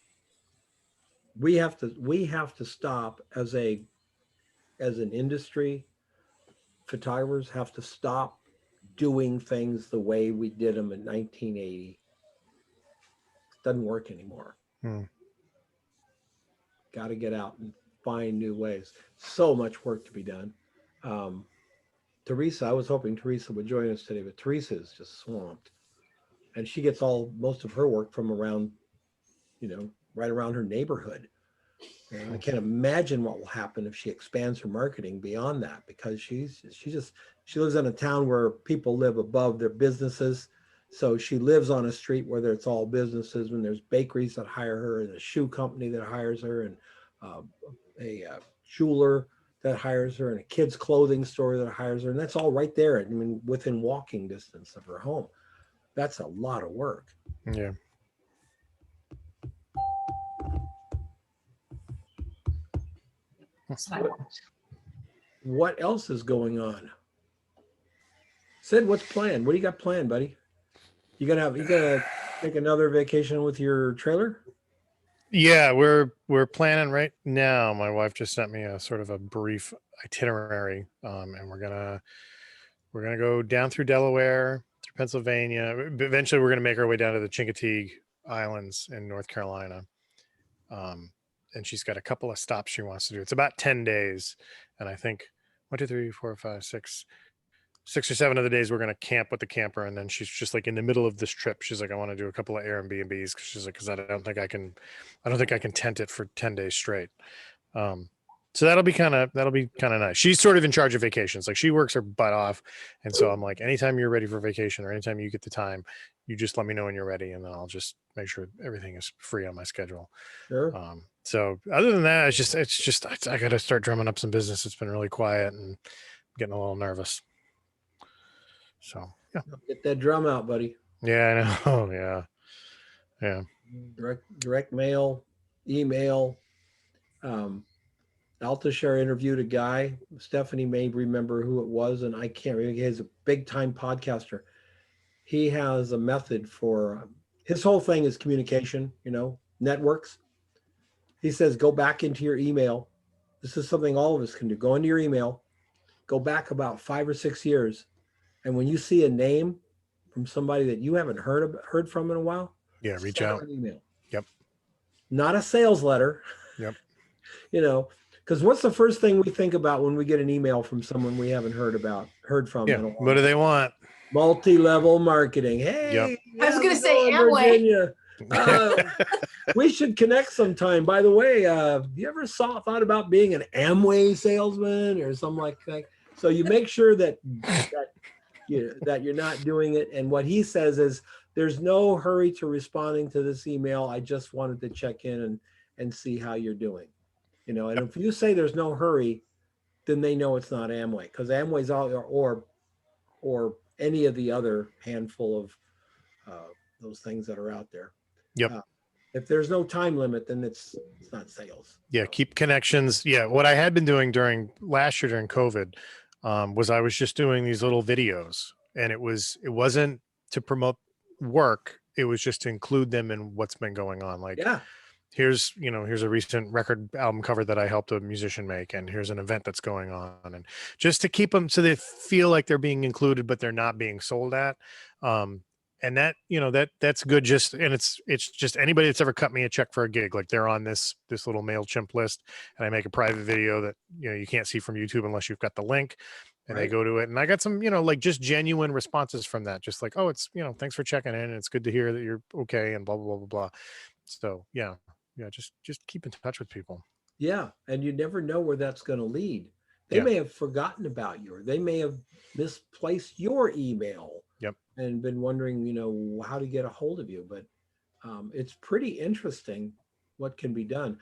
We have to stop as an industry. Photographers have to stop doing things the way we did them in 1980. It doesn't work anymore. Got to get out and find new ways. So much work to be done. Teresa, I was hoping Teresa would join us today, but Teresa is just swamped. And she gets most of her work from around, right around her neighborhood. And I can't imagine what will happen if she expands her marketing beyond that, because she lives in a town where people live above their businesses. So she lives on a street where it's all businesses, and there's bakeries that hire her, and a shoe company that hires her, and a jeweler that hires her, and a kid's clothing store that hires her. And that's all right there. I mean, within walking distance of her home. That's a lot of work. Yeah. What else is going on? Sid, what's planned? What do you got planned, buddy? You gonna take another vacation with your trailer? Yeah, we're planning right now. My wife just sent me a sort of a brief itinerary, and we're gonna go down through Delaware, through Pennsylvania. Eventually, we're gonna make our way down to the Chincoteague Islands in North Carolina. And she's got a couple of stops she wants to do. It's about 10 days, and I think 1, 2, 3, 4, 5, 6 or 7 of the days we're going to camp with the camper. And then she's just like in the middle of this trip, she's like, I want to do a couple of Airbnbs. She's like, because I don't think I can tent it for 10 days straight. So that'll be kind of nice. She's sort of in charge of vacations. Like, she works her butt off. And so I'm like, anytime you're ready for vacation or anytime you get the time, you just let me know when you're ready. And then I'll just make sure everything is free on my schedule. Sure. So other than that, I got to start drumming up some business. It's been really quiet and getting a little nervous. So yeah. Get that drum out, buddy. Yeah, I know. Yeah. Yeah. Direct mail, email. Altashare interviewed a guy. Stephanie may remember who it was, and I can't remember. He's a big time podcaster. He has a method for his whole thing is communication, networks. He says, go back into your email. This is something all of us can do. Go into your email, go back about 5 or 6 years. And when you see a name from somebody that you haven't heard from in a while, yeah, reach send out. an email. Yep. Not a sales letter. Yep. Because what's the first thing we think about when we get an email from someone we haven't heard from? Yeah. In a while? What do they want? Multi-level marketing. Hey, Yep. I was gonna how's it say going, Amway. Virginia? We should connect sometime. By the way, you ever thought about being an Amway salesman or something like that? So you make sure that you're not doing it. And what he says is, there's no hurry to responding to this email. I just wanted to check in and see how you're doing. And if you say there's no hurry, then they know it's not Amway, because Amway's all, or any of the other handful of those things that are out there. Yep. If there's no time limit, then it's not sales. Yeah. Keep connections. Yeah. What I had been doing during last year during COVID was I was just doing these little videos, and it wasn't to promote work. It was just to include them in what's been going on. Like, Yeah. here's a recent record album cover that I helped a musician make, and here's an event that's going on, and just to keep them so they feel like they're being included, but they're not being sold at. And that, that's good. And it's just anybody that's ever cut me a check for a gig, like they're on this little MailChimp list, and I make a private video that, you can't see from YouTube unless you've got the link, and Right. they go to it. And I got some, like just genuine responses from that. Just like, oh, it's, thanks for checking in. And it's good to hear that you're okay, and blah, blah, blah, blah, blah. So yeah, just keep in touch with people. Yeah. And you never know where that's going to lead. They Yeah. may have forgotten about you, or they may have misplaced your email. Yep. And been wondering, how to get a hold of you. But it's pretty interesting what can be done.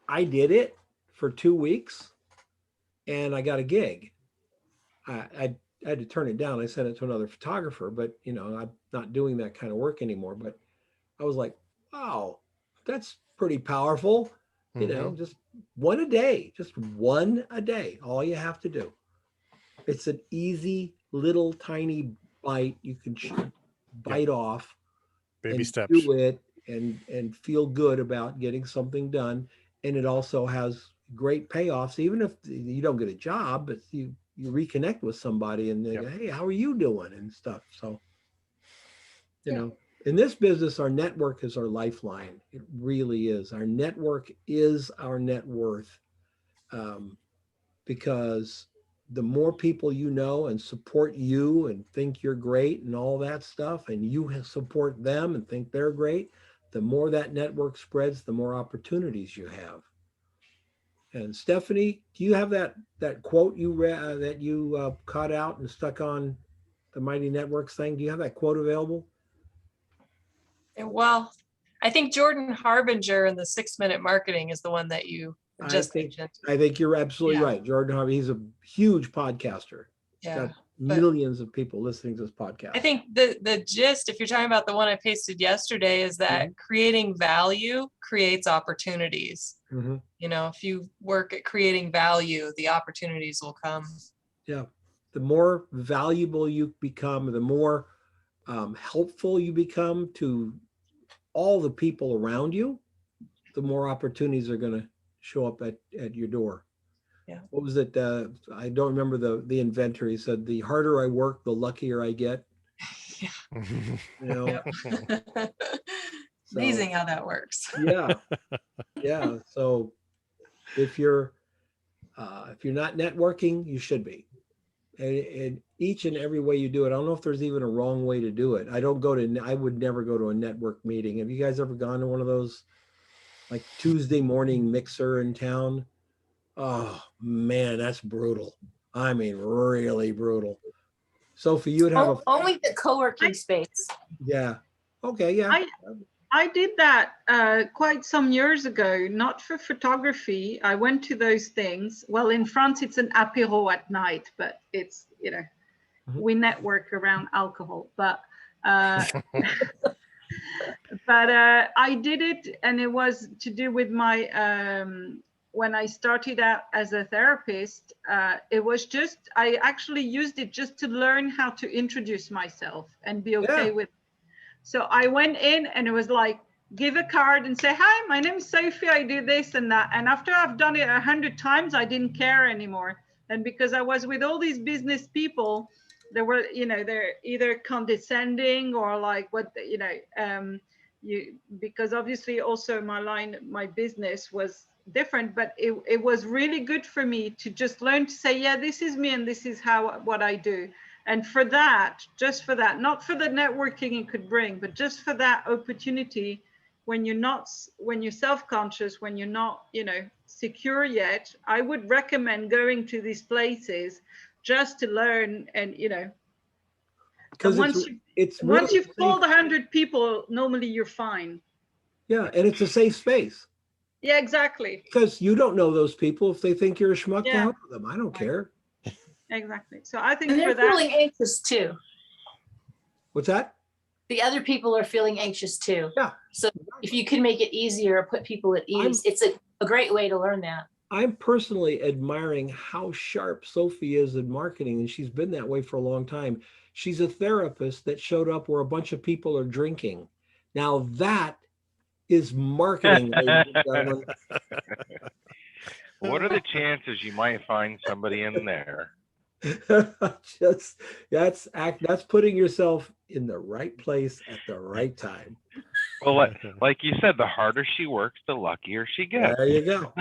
I did it for 2 weeks and I got a gig. I had to turn it down. I sent it to another photographer, but you know, I'm not doing that kind of work anymore. But I was like, wow, that's pretty powerful. You know, just one a day, just one a day. All you have to do. It's an easy little tiny bite you can bite off, Baby and steps. do it and feel good about getting something done. And it also has great payoffs, even if you don't get a job, but you reconnect with somebody and they go, hey, how are you doing and stuff. So, you know, in this business, our network is our lifeline. It really is. Our network is our net worth, because the more people you know and support you and think you're great and all that stuff, and you support them and think they're great, the more that network spreads, the more opportunities you have. And Stephanie, do you have that quote you read that you cut out and stuck on the Mighty Networks thing? Do you have that quote available? Well, I think Jordan Harbinger in the 6-Minute Marketing is the one that you just mentioned. I think you're absolutely Yeah. right. Jordan Harvey, he's a huge podcaster. Yeah. Got millions of people listening to this podcast. I think the gist, if you're talking about the one I pasted yesterday, is that creating value creates opportunities. You know, if you work at creating value, the opportunities will come. Yeah. The more valuable you become, the more helpful you become to all the people around you, the more opportunities are going to show up at your door. Yeah. What was it? I don't remember the inventor. He said, the harder I work, the luckier I get. Yeah. You know? Amazing how that works. Yeah. Yeah. So if you're not networking, you should be. And each and every way you do it, I don't know if there's even a wrong way to do it. I would never go to a network meeting. Have you guys ever gone to one of those like Tuesday morning mixer in town? Oh man, that's brutal. I mean, really brutal. Sophie, you would have Only the co-working space. yeah. Okay, yeah. I did that quite some years ago, not for photography. I went to those things. Well, in France, it's an apéro at night, but it's, you know, we network around alcohol. But but I did it, and it was to do with my, when I started out as a therapist, it was just, I actually used it just to learn how to introduce myself and be okay with it. So I went in and it was like, give a card and say, hi, my name is Sophie, I do this and that. And after I've done it 100 times, I didn't care anymore. And because I was with all these business people, they were, you know, they're either condescending or like what, you know, because obviously also my business was different, but it was really good for me to just learn to say, yeah, this is me and this is what I do. And for that, just for that, not for the networking it could bring, but just for that opportunity, when you're self-conscious, when you're not, you know, secure yet, I would recommend going to these places just to learn. And, you know, because once you've called 100 people, normally you're fine. Yeah, and it's a safe space. Yeah, exactly. Because you don't know those people. If they think you're a schmuck, to help them. I don't care. Exactly. So I think And they're for that, feeling anxious too. What's that? The other people are feeling anxious too. Yeah. So if you can make it easier, put people at ease, it's a great way to learn that. I'm personally admiring how sharp Sophie is in marketing, and she's been that way for a long time. She's a therapist that showed up where a bunch of people are drinking. Now that is marketing, ladies and gentlemen. What are the chances you might find somebody in there? That's putting yourself in the right place at the right time. Well, like you said, the harder she works, the luckier she gets. There you go.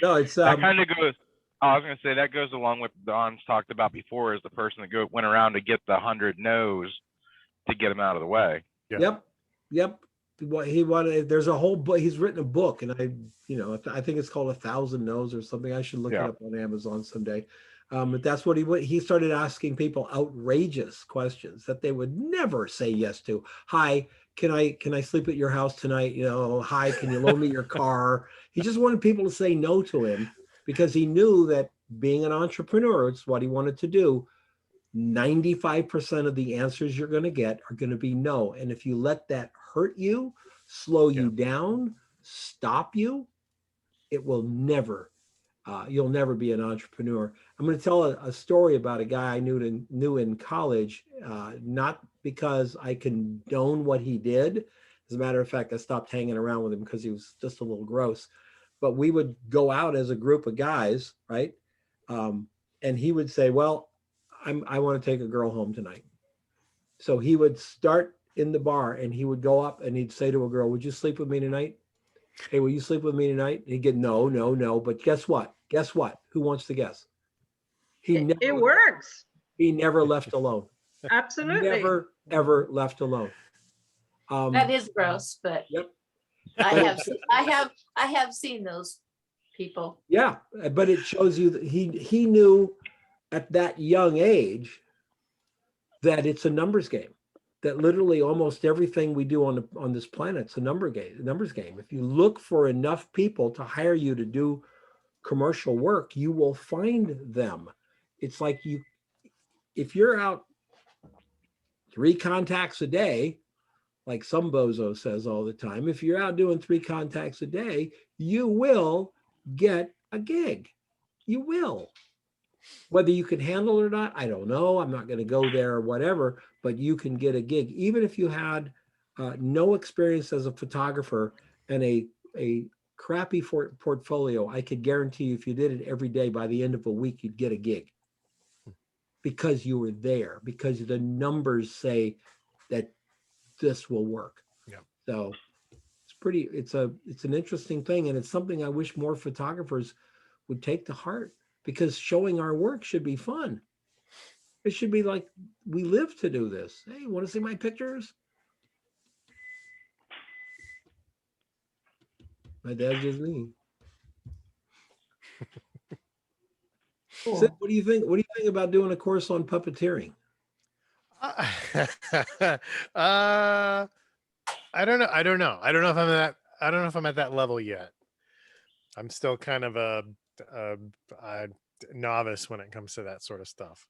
No, it's that kind of goes. I was going to say that goes along with Don's talked about before, is the person that went around to get the 100 no's to get them out of the way. Yeah. Yep. What he wanted. There's a whole book. He's written a book, and I think it's called 1,000 No's or something. I should look it up on Amazon someday. But that's what he started asking people outrageous questions that they would never say yes to. Hi, can I sleep at your house tonight? You know, hi, can you loan me your car? He just wanted people to say no to him because he knew that being an entrepreneur, it's what he wanted to do. 95% of the answers you're going to get are going to be no. And if you let that hurt you, slow you down, stop you, it will never, you'll never be an entrepreneur. I'm going to tell a story about a guy I knew in college, not because I condone what he did. As a matter of fact, I stopped hanging around with him because he was just a little gross. But we would go out as a group of guys, right? And he would say, well, I want to take a girl home tonight. So he would start in the bar and he would go up and he'd say to a girl, would you sleep with me tonight? Hey, will you sleep with me tonight? And he'd get no, no, no. But guess what? Guess what? Who wants to guess? It works. He never left alone. Absolutely. Never, ever left alone. That is gross, but Yep. I have seen those people. Yeah, but it shows you that he knew at that young age that it's a numbers game. That literally almost everything we do on this planet's a numbers game. If you look for enough people to hire you to do commercial work, you will find them. It's like if you're out 3 contacts a day, like some bozo says all the time, if you're out doing 3 contacts a day, you will get a gig. You will. Whether you can handle it or not, I don't know. I'm not going to go there or whatever, but you can get a gig. Even if you had no experience as a photographer and a crappy portfolio, I could guarantee you if you did it every day, by the end of a week, you'd get a gig. Because you were there, because the numbers say that this will work. Yeah. So it's an interesting thing. And it's something I wish more photographers would take to heart, because showing our work should be fun. It should be like, we live to do this. Hey, you want to see my pictures? My dad's just me. Cool. Sid, what do you think? What do you think about doing a course on puppeteering? I don't know. I don't know if I'm at that level yet. I'm still kind of a novice when it comes to that sort of stuff.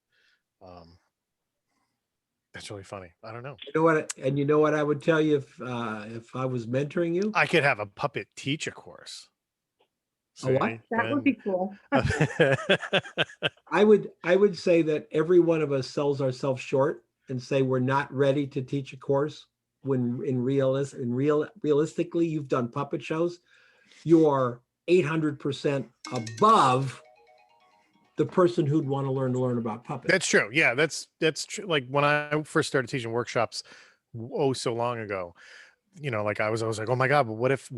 That's really funny. I don't know. You know what I would tell you if I was mentoring you? I could have a puppet teacher course. A what? That would be cool. I would say that every one of us sells ourselves short and say we're not ready to teach a course, when realistically you've done puppet shows. You are 800% above the person who'd want to learn about puppets. That's true. Yeah, that's true. Like when I first started teaching workshops, so long ago, like I was like, oh my God, but what if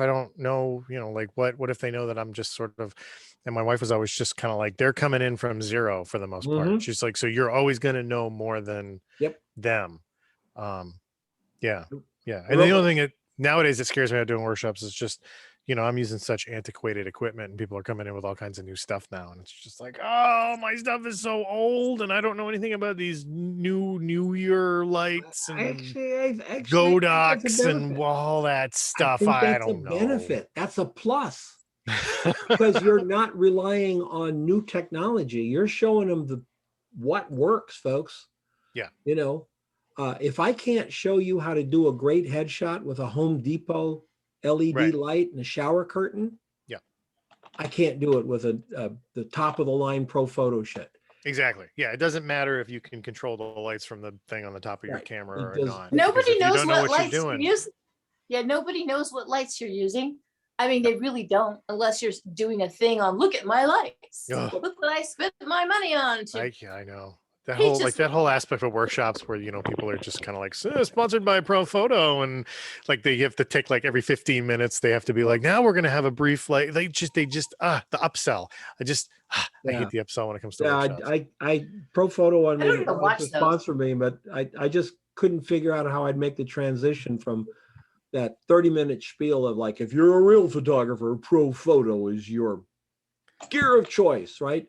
I don't know, like what if they know that I'm just sort of, and my wife was always just kind of like, they're coming in from zero for the most part. She's like, so you're always going to know more than them. Yeah. And the only thing nowadays that scares me about doing workshops is just, I'm using such antiquated equipment and people are coming in with all kinds of new stuff now. And it's just like, oh, my stuff is so old and I don't know anything about these new year lights and Godox and all that stuff. I don't know. Benefit. That's a plus. Because you're not relying on new technology. You're showing them what works, folks. Yeah. If I can't show you how to do a great headshot with a Home Depot LED light and a shower curtain, I can't do it with the top of the line pro photo shit. Exactly. Yeah, it doesn't matter if you can control the lights from the thing on the top of your camera or not. Nobody knows what lights you're using. Yeah, nobody knows what lights you're using. I mean, they really don't, unless you're doing a thing on, look at my lights. Look what I spent my money on. I know. That whole aspect of workshops where, people are just kind of like, sponsored by Pro Photo. And like, they have to take like every 15 minutes, they have to be like, now we're going to have a brief, like the upsell. I hate the upsell when it comes to workshops. I Pro Photo wanted I don't even watch to sponsor me, but I just couldn't figure out how I'd make the transition from that 30-minute spiel of like, if you're a real photographer, Pro Photo is your gear of choice, right?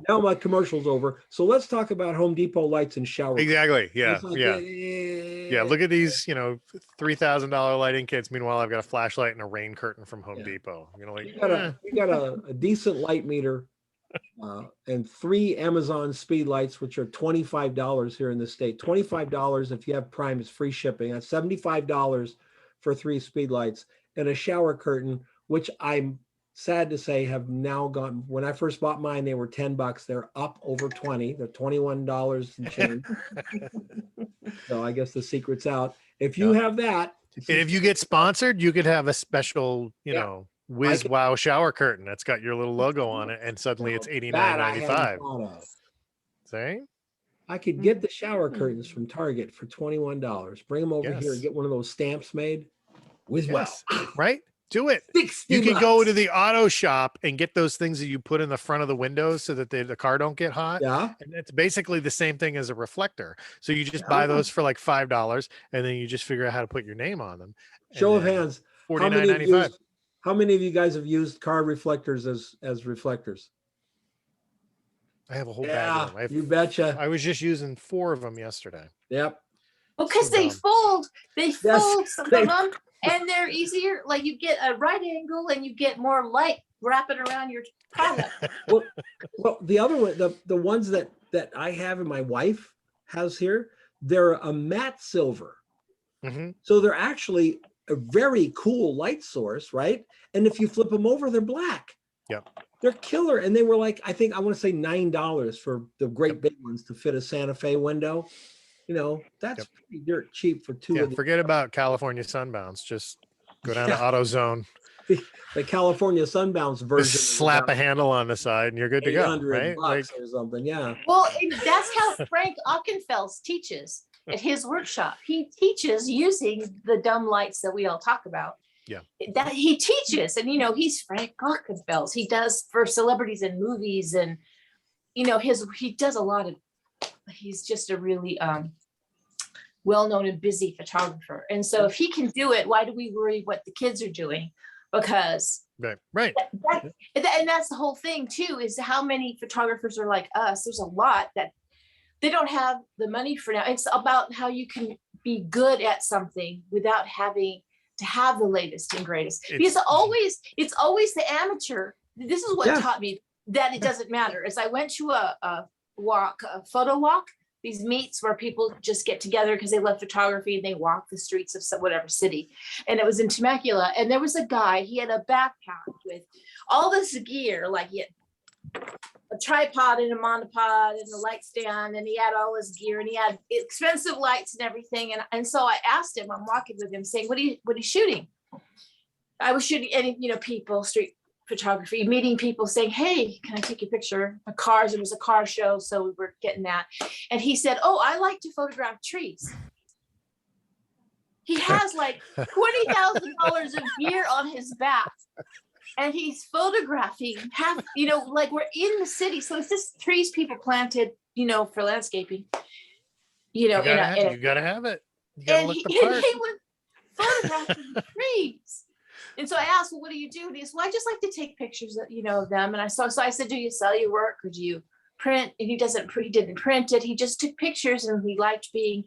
Now my commercial's over, so let's talk about Home Depot lights and shower. Exactly. Yeah. Yeah. Look at these, $3,000 lighting kits. Meanwhile, I've got a flashlight and a rain curtain from Home Depot. You got a decent light meter and 3 Amazon speed lights, which are $25 here in the state. $25 if you have Prime is free shipping. That's $75 for 3 speed lights and a shower curtain, which I'm sad to say have now gone. When I first bought mine, they were $10. They're up over 20. They're $21 and change. So I guess the secret's out. If you have that, And if you get sponsored, you could have a special, you Yeah. know, Whiz Wow shower curtain that's got your little logo on it, and suddenly it's that I hadn't $89.95. thought of. See? I could get the shower curtains from Target for $21. Bring them over here and Yes. get one of those stamps made. Whiz Yes. wow. Right? Do it. 60 You could go bucks. to the auto shop and get those things that you put in the front of the windows so that the car don't get hot. Yeah. And it's basically the same thing as a reflector. So you just buy those for like $5 and then you just figure out how to put your name on them. And Show of then hands. How many of $49.95. how many of you guys have used car reflectors as reflectors? I have a whole bag Yeah, of them. I have- you betcha. I was just using 4 of them yesterday. Yep. Well, because So they dumb. fold, Yes, some they- of them, and they're easier. Like you get a right angle and you get more light wrapping around your product. Well, the other one, the ones that I have and my wife has here, they're a matte silver. Mhm. So they're actually a very cool light source, right? And if you flip them over, they're black. Yep. They're killer. And they were like, I think I want to say $9 for the great big ones to fit a Santa Fe window. You know, that's pretty dirt cheap for 2 Yeah, of the, forget about California sunbounds. Just go down Yeah. to AutoZone, the California Sunbounce version. just is slap a about handle on the side, and you're good to go. 800 Right? Like, bucks or something. Yeah. Well, and that's how Frank Ockenfels teaches at his workshop. He teaches using the dumb lights that we all talk about. Yeah. That he teaches, and he's Frank Ockenfels. He does for celebrities and movies, and he does a lot of. He's just a really well-known and busy photographer, and so if he can do it, why do we worry what the kids are doing? Because right. and that's the whole thing too, is how many photographers are like us. There's a lot that they don't have the money for now. It's about how you can be good at something without having to have the latest and greatest. Because it's always the amateur. This is what taught me that it doesn't matter. As I went to a photo walk, these meets where people just get together because they love photography and they walk the streets of whatever city. And it was in Temecula. And there was a guy, he had a backpack with all this gear, like he had a tripod and a monopod and a light stand, and he had all his gear and he had expensive lights and everything. And so I asked him, I'm walking with him saying, what are you shooting? I was shooting any, people, street photography, meeting people saying, hey, can I take your picture? It was a car show. So we were getting that. And he said, oh, I like to photograph trees. He has like $20,000 of gear on his back. And he's photographing like we're in the city. So it's just trees people planted, for landscaping, You gotta have it. You gotta look the part. he was photographing trees. And so I asked, well, what do you do? And he said, well, I just like to take pictures of them. And I said, do you sell your work or do you print? And he didn't print it. He just took pictures, and he liked being,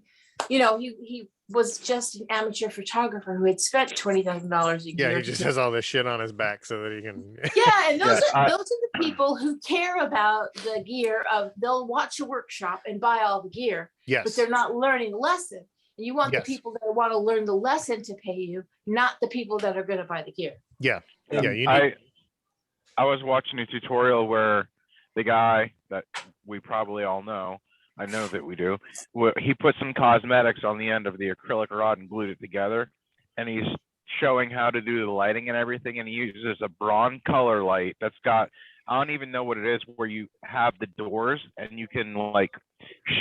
he was just an amateur photographer who had spent $20,000 a year. Yeah, he just has all this shit on his back so that he can. Yeah, and those are the people who care about the gear. They'll watch a workshop and buy all the gear, Yes. but they're not learning the lesson. And you want the people that want to learn the lesson to pay you, not the people that are going to buy the gear. Yeah. Yeah. Yeah. You I was watching a tutorial where the guy that we probably all know, I know that we do, he put some cosmetics on the end of the acrylic rod and glued it together. And he's showing how to do the lighting and everything. And he uses a bronze color light that's got, I don't even know what it is, where you have the doors and you can like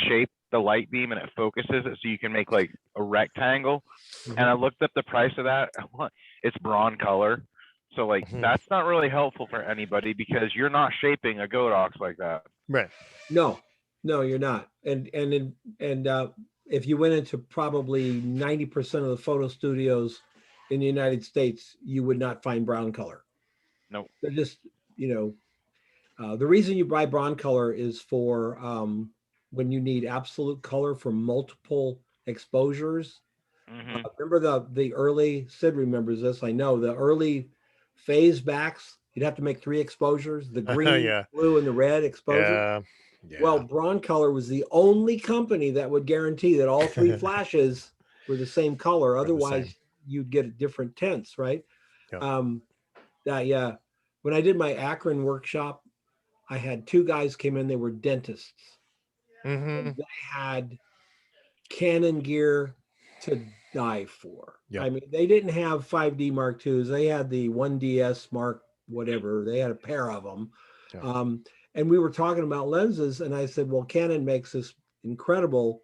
shape the light beam and it focuses it so you can make like a rectangle. And I looked up the price of that. It's bronze color. So like that's not really helpful for anybody because you're not shaping a Godox like that. Right. No, you're not. And if you went into probably 90% of the photo studios in the United States, you would not find brown color. No, they're just, the reason you buy bronze color is for when you need absolute color for multiple exposures. Remember the early, Sid remembers this, I know, the early phase backs, You'd have to make 3 exposures, the green, Yeah. blue, and the red exposure. Yeah. Well, Broncolor was the only company that would guarantee that all 3 flashes were the same color. the Otherwise, same. you'd get different tints, right? Yeah. Yeah. When I did my Akron workshop, I had 2 guys came in. They were dentists. Mm-hmm. And they had Canon gear to die for. Yep. I mean, they didn't have 5D Mark IIs. They had the 1DS Mark whatever. They had a pair of them. Yeah. And we were talking about lenses, and I said, well, Canon makes this incredible,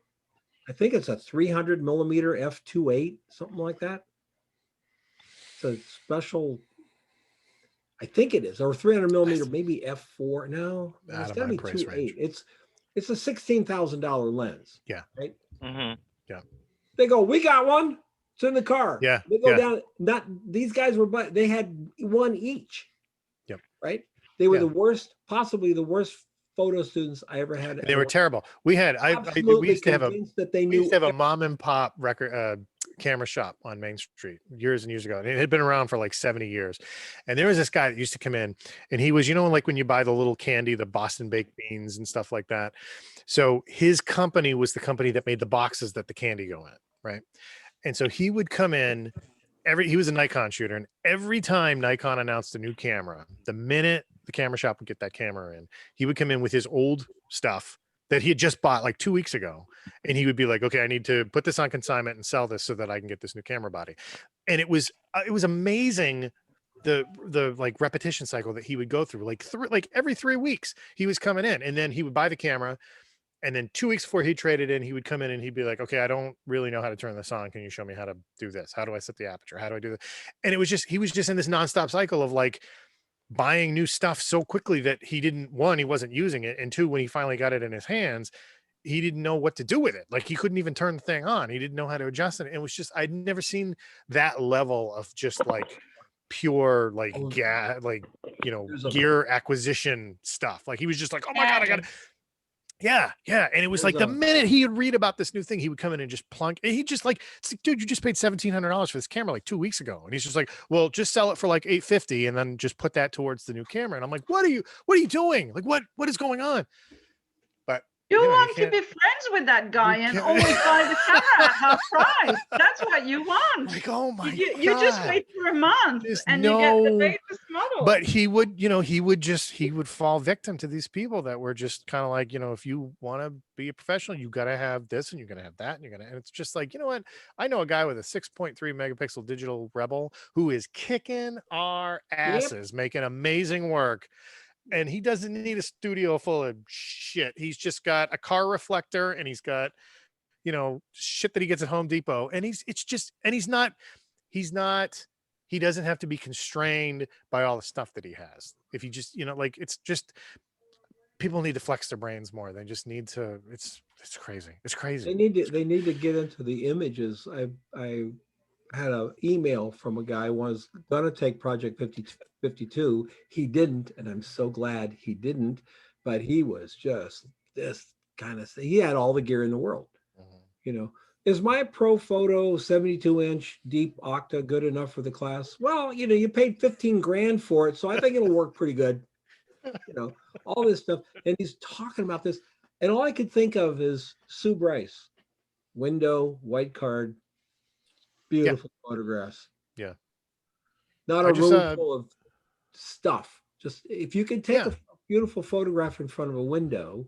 I think it's a 300 millimeter f2.8, something like that. It's a special, I think it is, or 300 millimeter, maybe f4. No, it's Out of got to my be price 2.8. range. It's a $16,000 lens. Yeah. Right. Mhm. They go, we got one. It's in the car. Yeah, They go yeah. down. Not these guys were, but they had one each. Yep. Right. They were Yeah. the worst, possibly the worst photo students I ever had. They were terrible. We had, we Absolutely used to have a, convinced that they we knew. used to have a mom and pop record camera shop on Main Street years and years ago. And it had been around for like 70 years. And there was this guy that used to come in, and he was, like when you buy the little candy, the Boston baked beans and stuff like that. So his company was the company that made the boxes that the candy go in, right? And so he would come in he was a Nikon shooter, and every time Nikon announced a new camera, the minute the camera shop would get that camera in, he would come in with his old stuff that he had just bought like 2 weeks ago. And he would be like, okay, I need to put this on consignment and sell this so that I can get this new camera body. And it was amazing. The like repetition cycle that he would go through, like every 3 weeks he was coming in, and then he would buy the camera. And then 2 weeks before he traded in, he would come in and he'd be like, okay, I don't really know how to turn this on. Can you show me how to do this? How do I set the aperture? How do I do that? And it was just, he was just in this nonstop cycle of like buying new stuff so quickly that he wasn't using it. And 2, when he finally got it in his hands, he didn't know what to do with it. Like he couldn't even turn the thing on. He didn't know how to adjust it. It was just, I'd never seen that level of just like pure, like, gear acquisition stuff. Like he was just like, oh my God, I got it. Yeah. And it was like the minute he would read about this new thing, he would come in and just plunk. And he just like, dude, you just paid $1,700 for this camera like 2 weeks ago. And he's just like, well, just sell it for like $850 and then just put that towards the new camera. And I'm like, what are you doing? Like, what is going on? But you want to be friends with that guy and always buy the camera at half price. That's what you want. Like, oh my God. You just wait for a month There's and you get the latest model. But he would fall victim to these people that were just kind of like, if you want to be a professional, you got to have this and you're going to have that. And it's just like, you know what? I know a guy with a 6.3 megapixel digital Rebel who is kicking our asses, making amazing work. And he doesn't need a studio full of shit. He's just got a car reflector and he's got, shit that he gets at Home Depot. And he doesn't have to be constrained by all the stuff that he has. If he just, it's just, people need to flex their brains more. They just need to, it's crazy. It's crazy. They need to get into the images. I had an email from a guy who was going to take Project 52. He didn't, and I'm so glad he didn't, but he was just this kind of thing. He had all the gear in the world. Is my Pro Photo 72-inch deep octa good enough for the class? Well, you paid 15 grand for it, so I think it'll work pretty good. All this stuff. And he's talking about this, and all I could think of is Sue Bryce, window, white card, beautiful photographs. Yeah. Not a room full of stuff. Just if you could take a beautiful photograph in front of a window,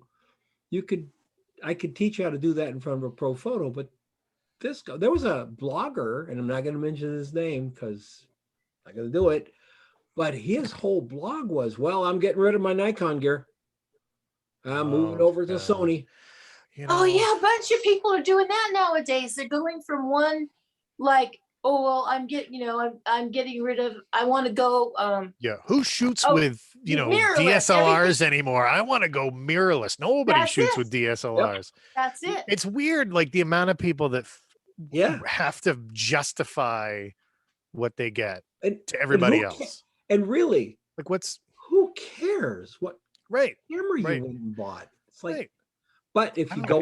I could teach you how to do that in front of a Pro Photo. But there was a blogger, and I'm not going to mention his name because I'm not going to do it, but his whole blog was, well, I'm getting rid of my Nikon gear. I'm moving over to Sony. Oh yeah, a bunch of people are doing that nowadays. They're going from one, like, oh well, I'm getting rid of. I want to go. Who shoots with mirrorless, DSLRs anymore? I want to go mirrorless. Nobody shoots with DSLRs. Yep. That's it. It's weird, like the amount of people that have to justify what they get to everybody else. And really, like, who cares what camera you went and bought? It's like, but if you go,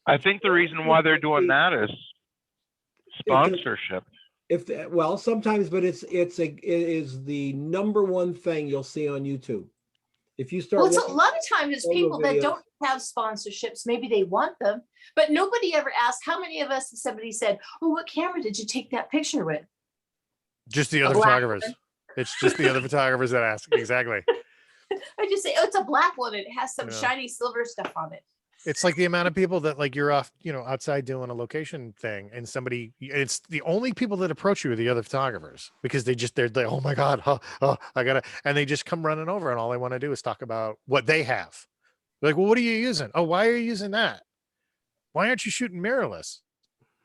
I think the reason why they're doing that is sponsorship. Well, sometimes, but it is the number one thing you'll see on YouTube. If you start Well, it's a watching lot of times it's photo people that videos- don't have sponsorships. Maybe they want them, but nobody ever asked, how many of us, if somebody said, oh, what camera did you take that picture with? Just the A other black photographers. one. It's just the other photographers that ask. Exactly. I just say, oh, it's a black one. And it has some Yeah. shiny silver stuff on it. It's like the amount of people that like you're off, outside doing a location thing, and it's the only people that approach you are the other photographers because they're like, oh my God, I gotta, and they just come running over, and all they want to do is talk about what they have. They're like, well, what are you using? Oh, why are you using that? Why aren't you shooting mirrorless?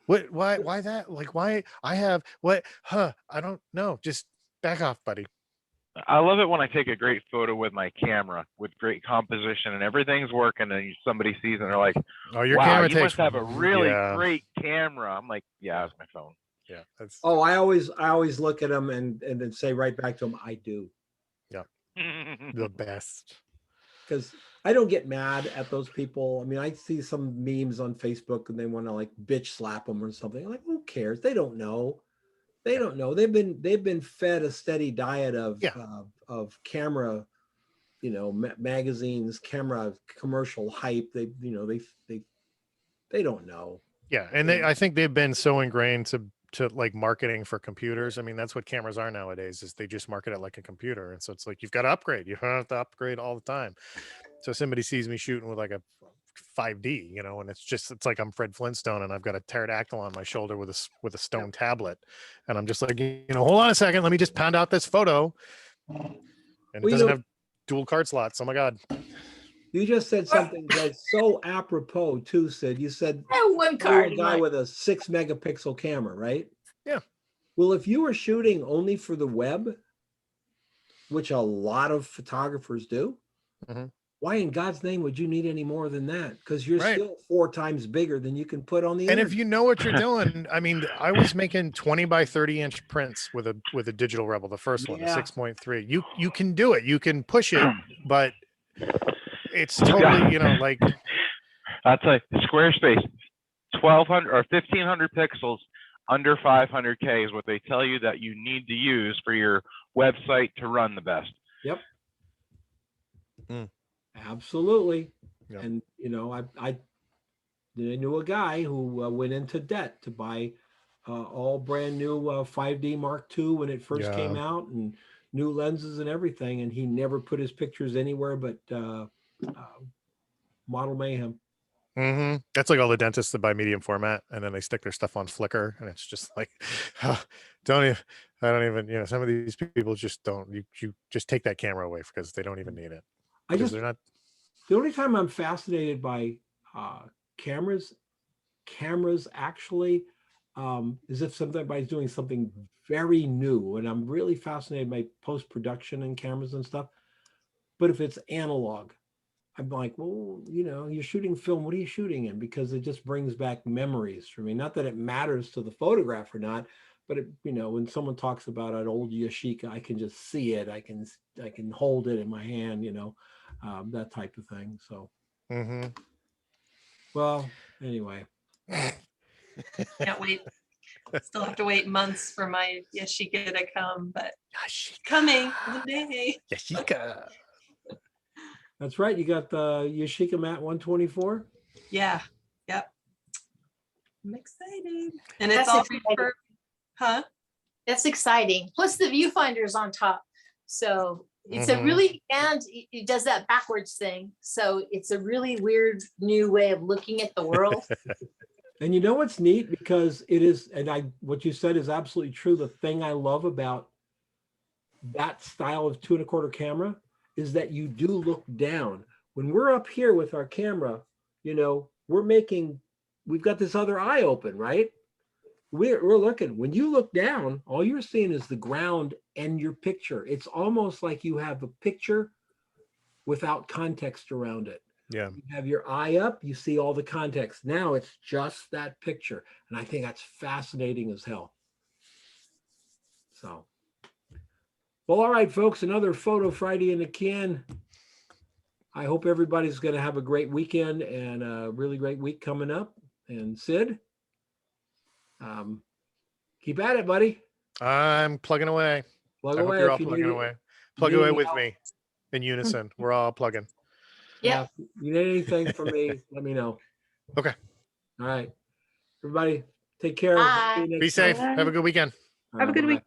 Why that? Like, why I have what? I don't know. Just back off, buddy. I love it when I take a great photo with my camera with great composition and everything's working, and somebody sees it and they're like, Oh, your wow, camera you takes must have a really yeah. great camera. I'm like, yeah, it's my phone. Yeah, that's Oh, I always look at them and then say right back to them, I do. the best. Because I don't get mad at those people. I mean, I see some memes on Facebook and they want to like bitch slap them or something. I'm like, who cares? They don't know. They don't know. They've been fed a steady diet of camera, magazines, camera commercial hype. They don't know. Yeah, and I think they've been so ingrained to like marketing for computers. I mean, that's what cameras are nowadays, is they just market it like a computer. And so it's like, you've got to upgrade. You have to upgrade all the time. So somebody sees me shooting with like a 5D, and it's like I'm Fred Flintstone and I've got a pterodactyl on my shoulder with a stone tablet. And I'm just like, hold on a second. Let me just pound out this photo. And it doesn't have dual card slots. Oh my God. You just said something that's so apropos too, Sid. You said One card. a guy with a 6 megapixel camera, right? Yeah. Well, if you were shooting only for the web, which a lot of photographers do, why in God's name would you need any more than that? Because you're still 4 times bigger than you can put on the And internet. if you know what you're doing, I mean, I was making 20 by 30 inch prints with a digital Rebel, the first one, the 6.3. You can do it. You can push it, but it's totally, like I'll tell you, Squarespace, 1,200 or 1,500 pixels under 500K is what they tell you that you need to use for your website to run the best. Yep. Absolutely. Yep. And I knew a guy who went into debt to buy all brand new 5D Mark II when it first came out, and new lenses and everything, and he never put his pictures anywhere but Model Mayhem. That's like all the dentists that buy medium format and then they stick their stuff on Flickr, and it's just like, I don't even, some of these people just don't, you just take that camera away because they don't even need it. The only time I'm fascinated by cameras actually is if somebody's doing something very new, and I'm really fascinated by post-production and cameras and stuff. But if it's analog, I'm like, well, you're shooting film. What are you shooting in? Because it just brings back memories for me. Not that it matters to the photograph or not, but when someone talks about an old Yashica, I can just see it. I can hold it in my hand, that type of thing. So, well, anyway. Can't wait. Still have to wait months for my Yashica to come, but coming one day. Yashica. That's right. You got the Yashica Mat 124. Yeah. Yep. I'm excited. And it's all for, That's exciting. Plus the viewfinder is on top. So it's a really, and it does that backwards thing. So it's a really weird new way of looking at the world. And you know what's neat? Because it is, and what you said is absolutely true. The thing I love about that style of 2 1/4 camera is that you do look down. When we're up here with our camera, we've got this other eye open, right? We're looking. When you look down, all you're seeing is the ground and your picture. It's almost like you have a picture without context around it. Yeah. You have your eye up, you see all the context. Now it's just that picture. And I think that's fascinating as hell. So, well, all right, folks, another Photo Friday in the can. I hope everybody's going to have a great weekend and a really great week coming up. And Sid, keep at it, buddy. I'm plugging away. Plug I hope away you're all if you plugging need away. it. Plug need away any with help. me in unison. We're all plugging. Yeah. If you need anything from me, let me know. Okay. All right. Everybody, take care. Bye. See you next Be safe. time. Have a good weekend. All Have a right, good bye-bye. week.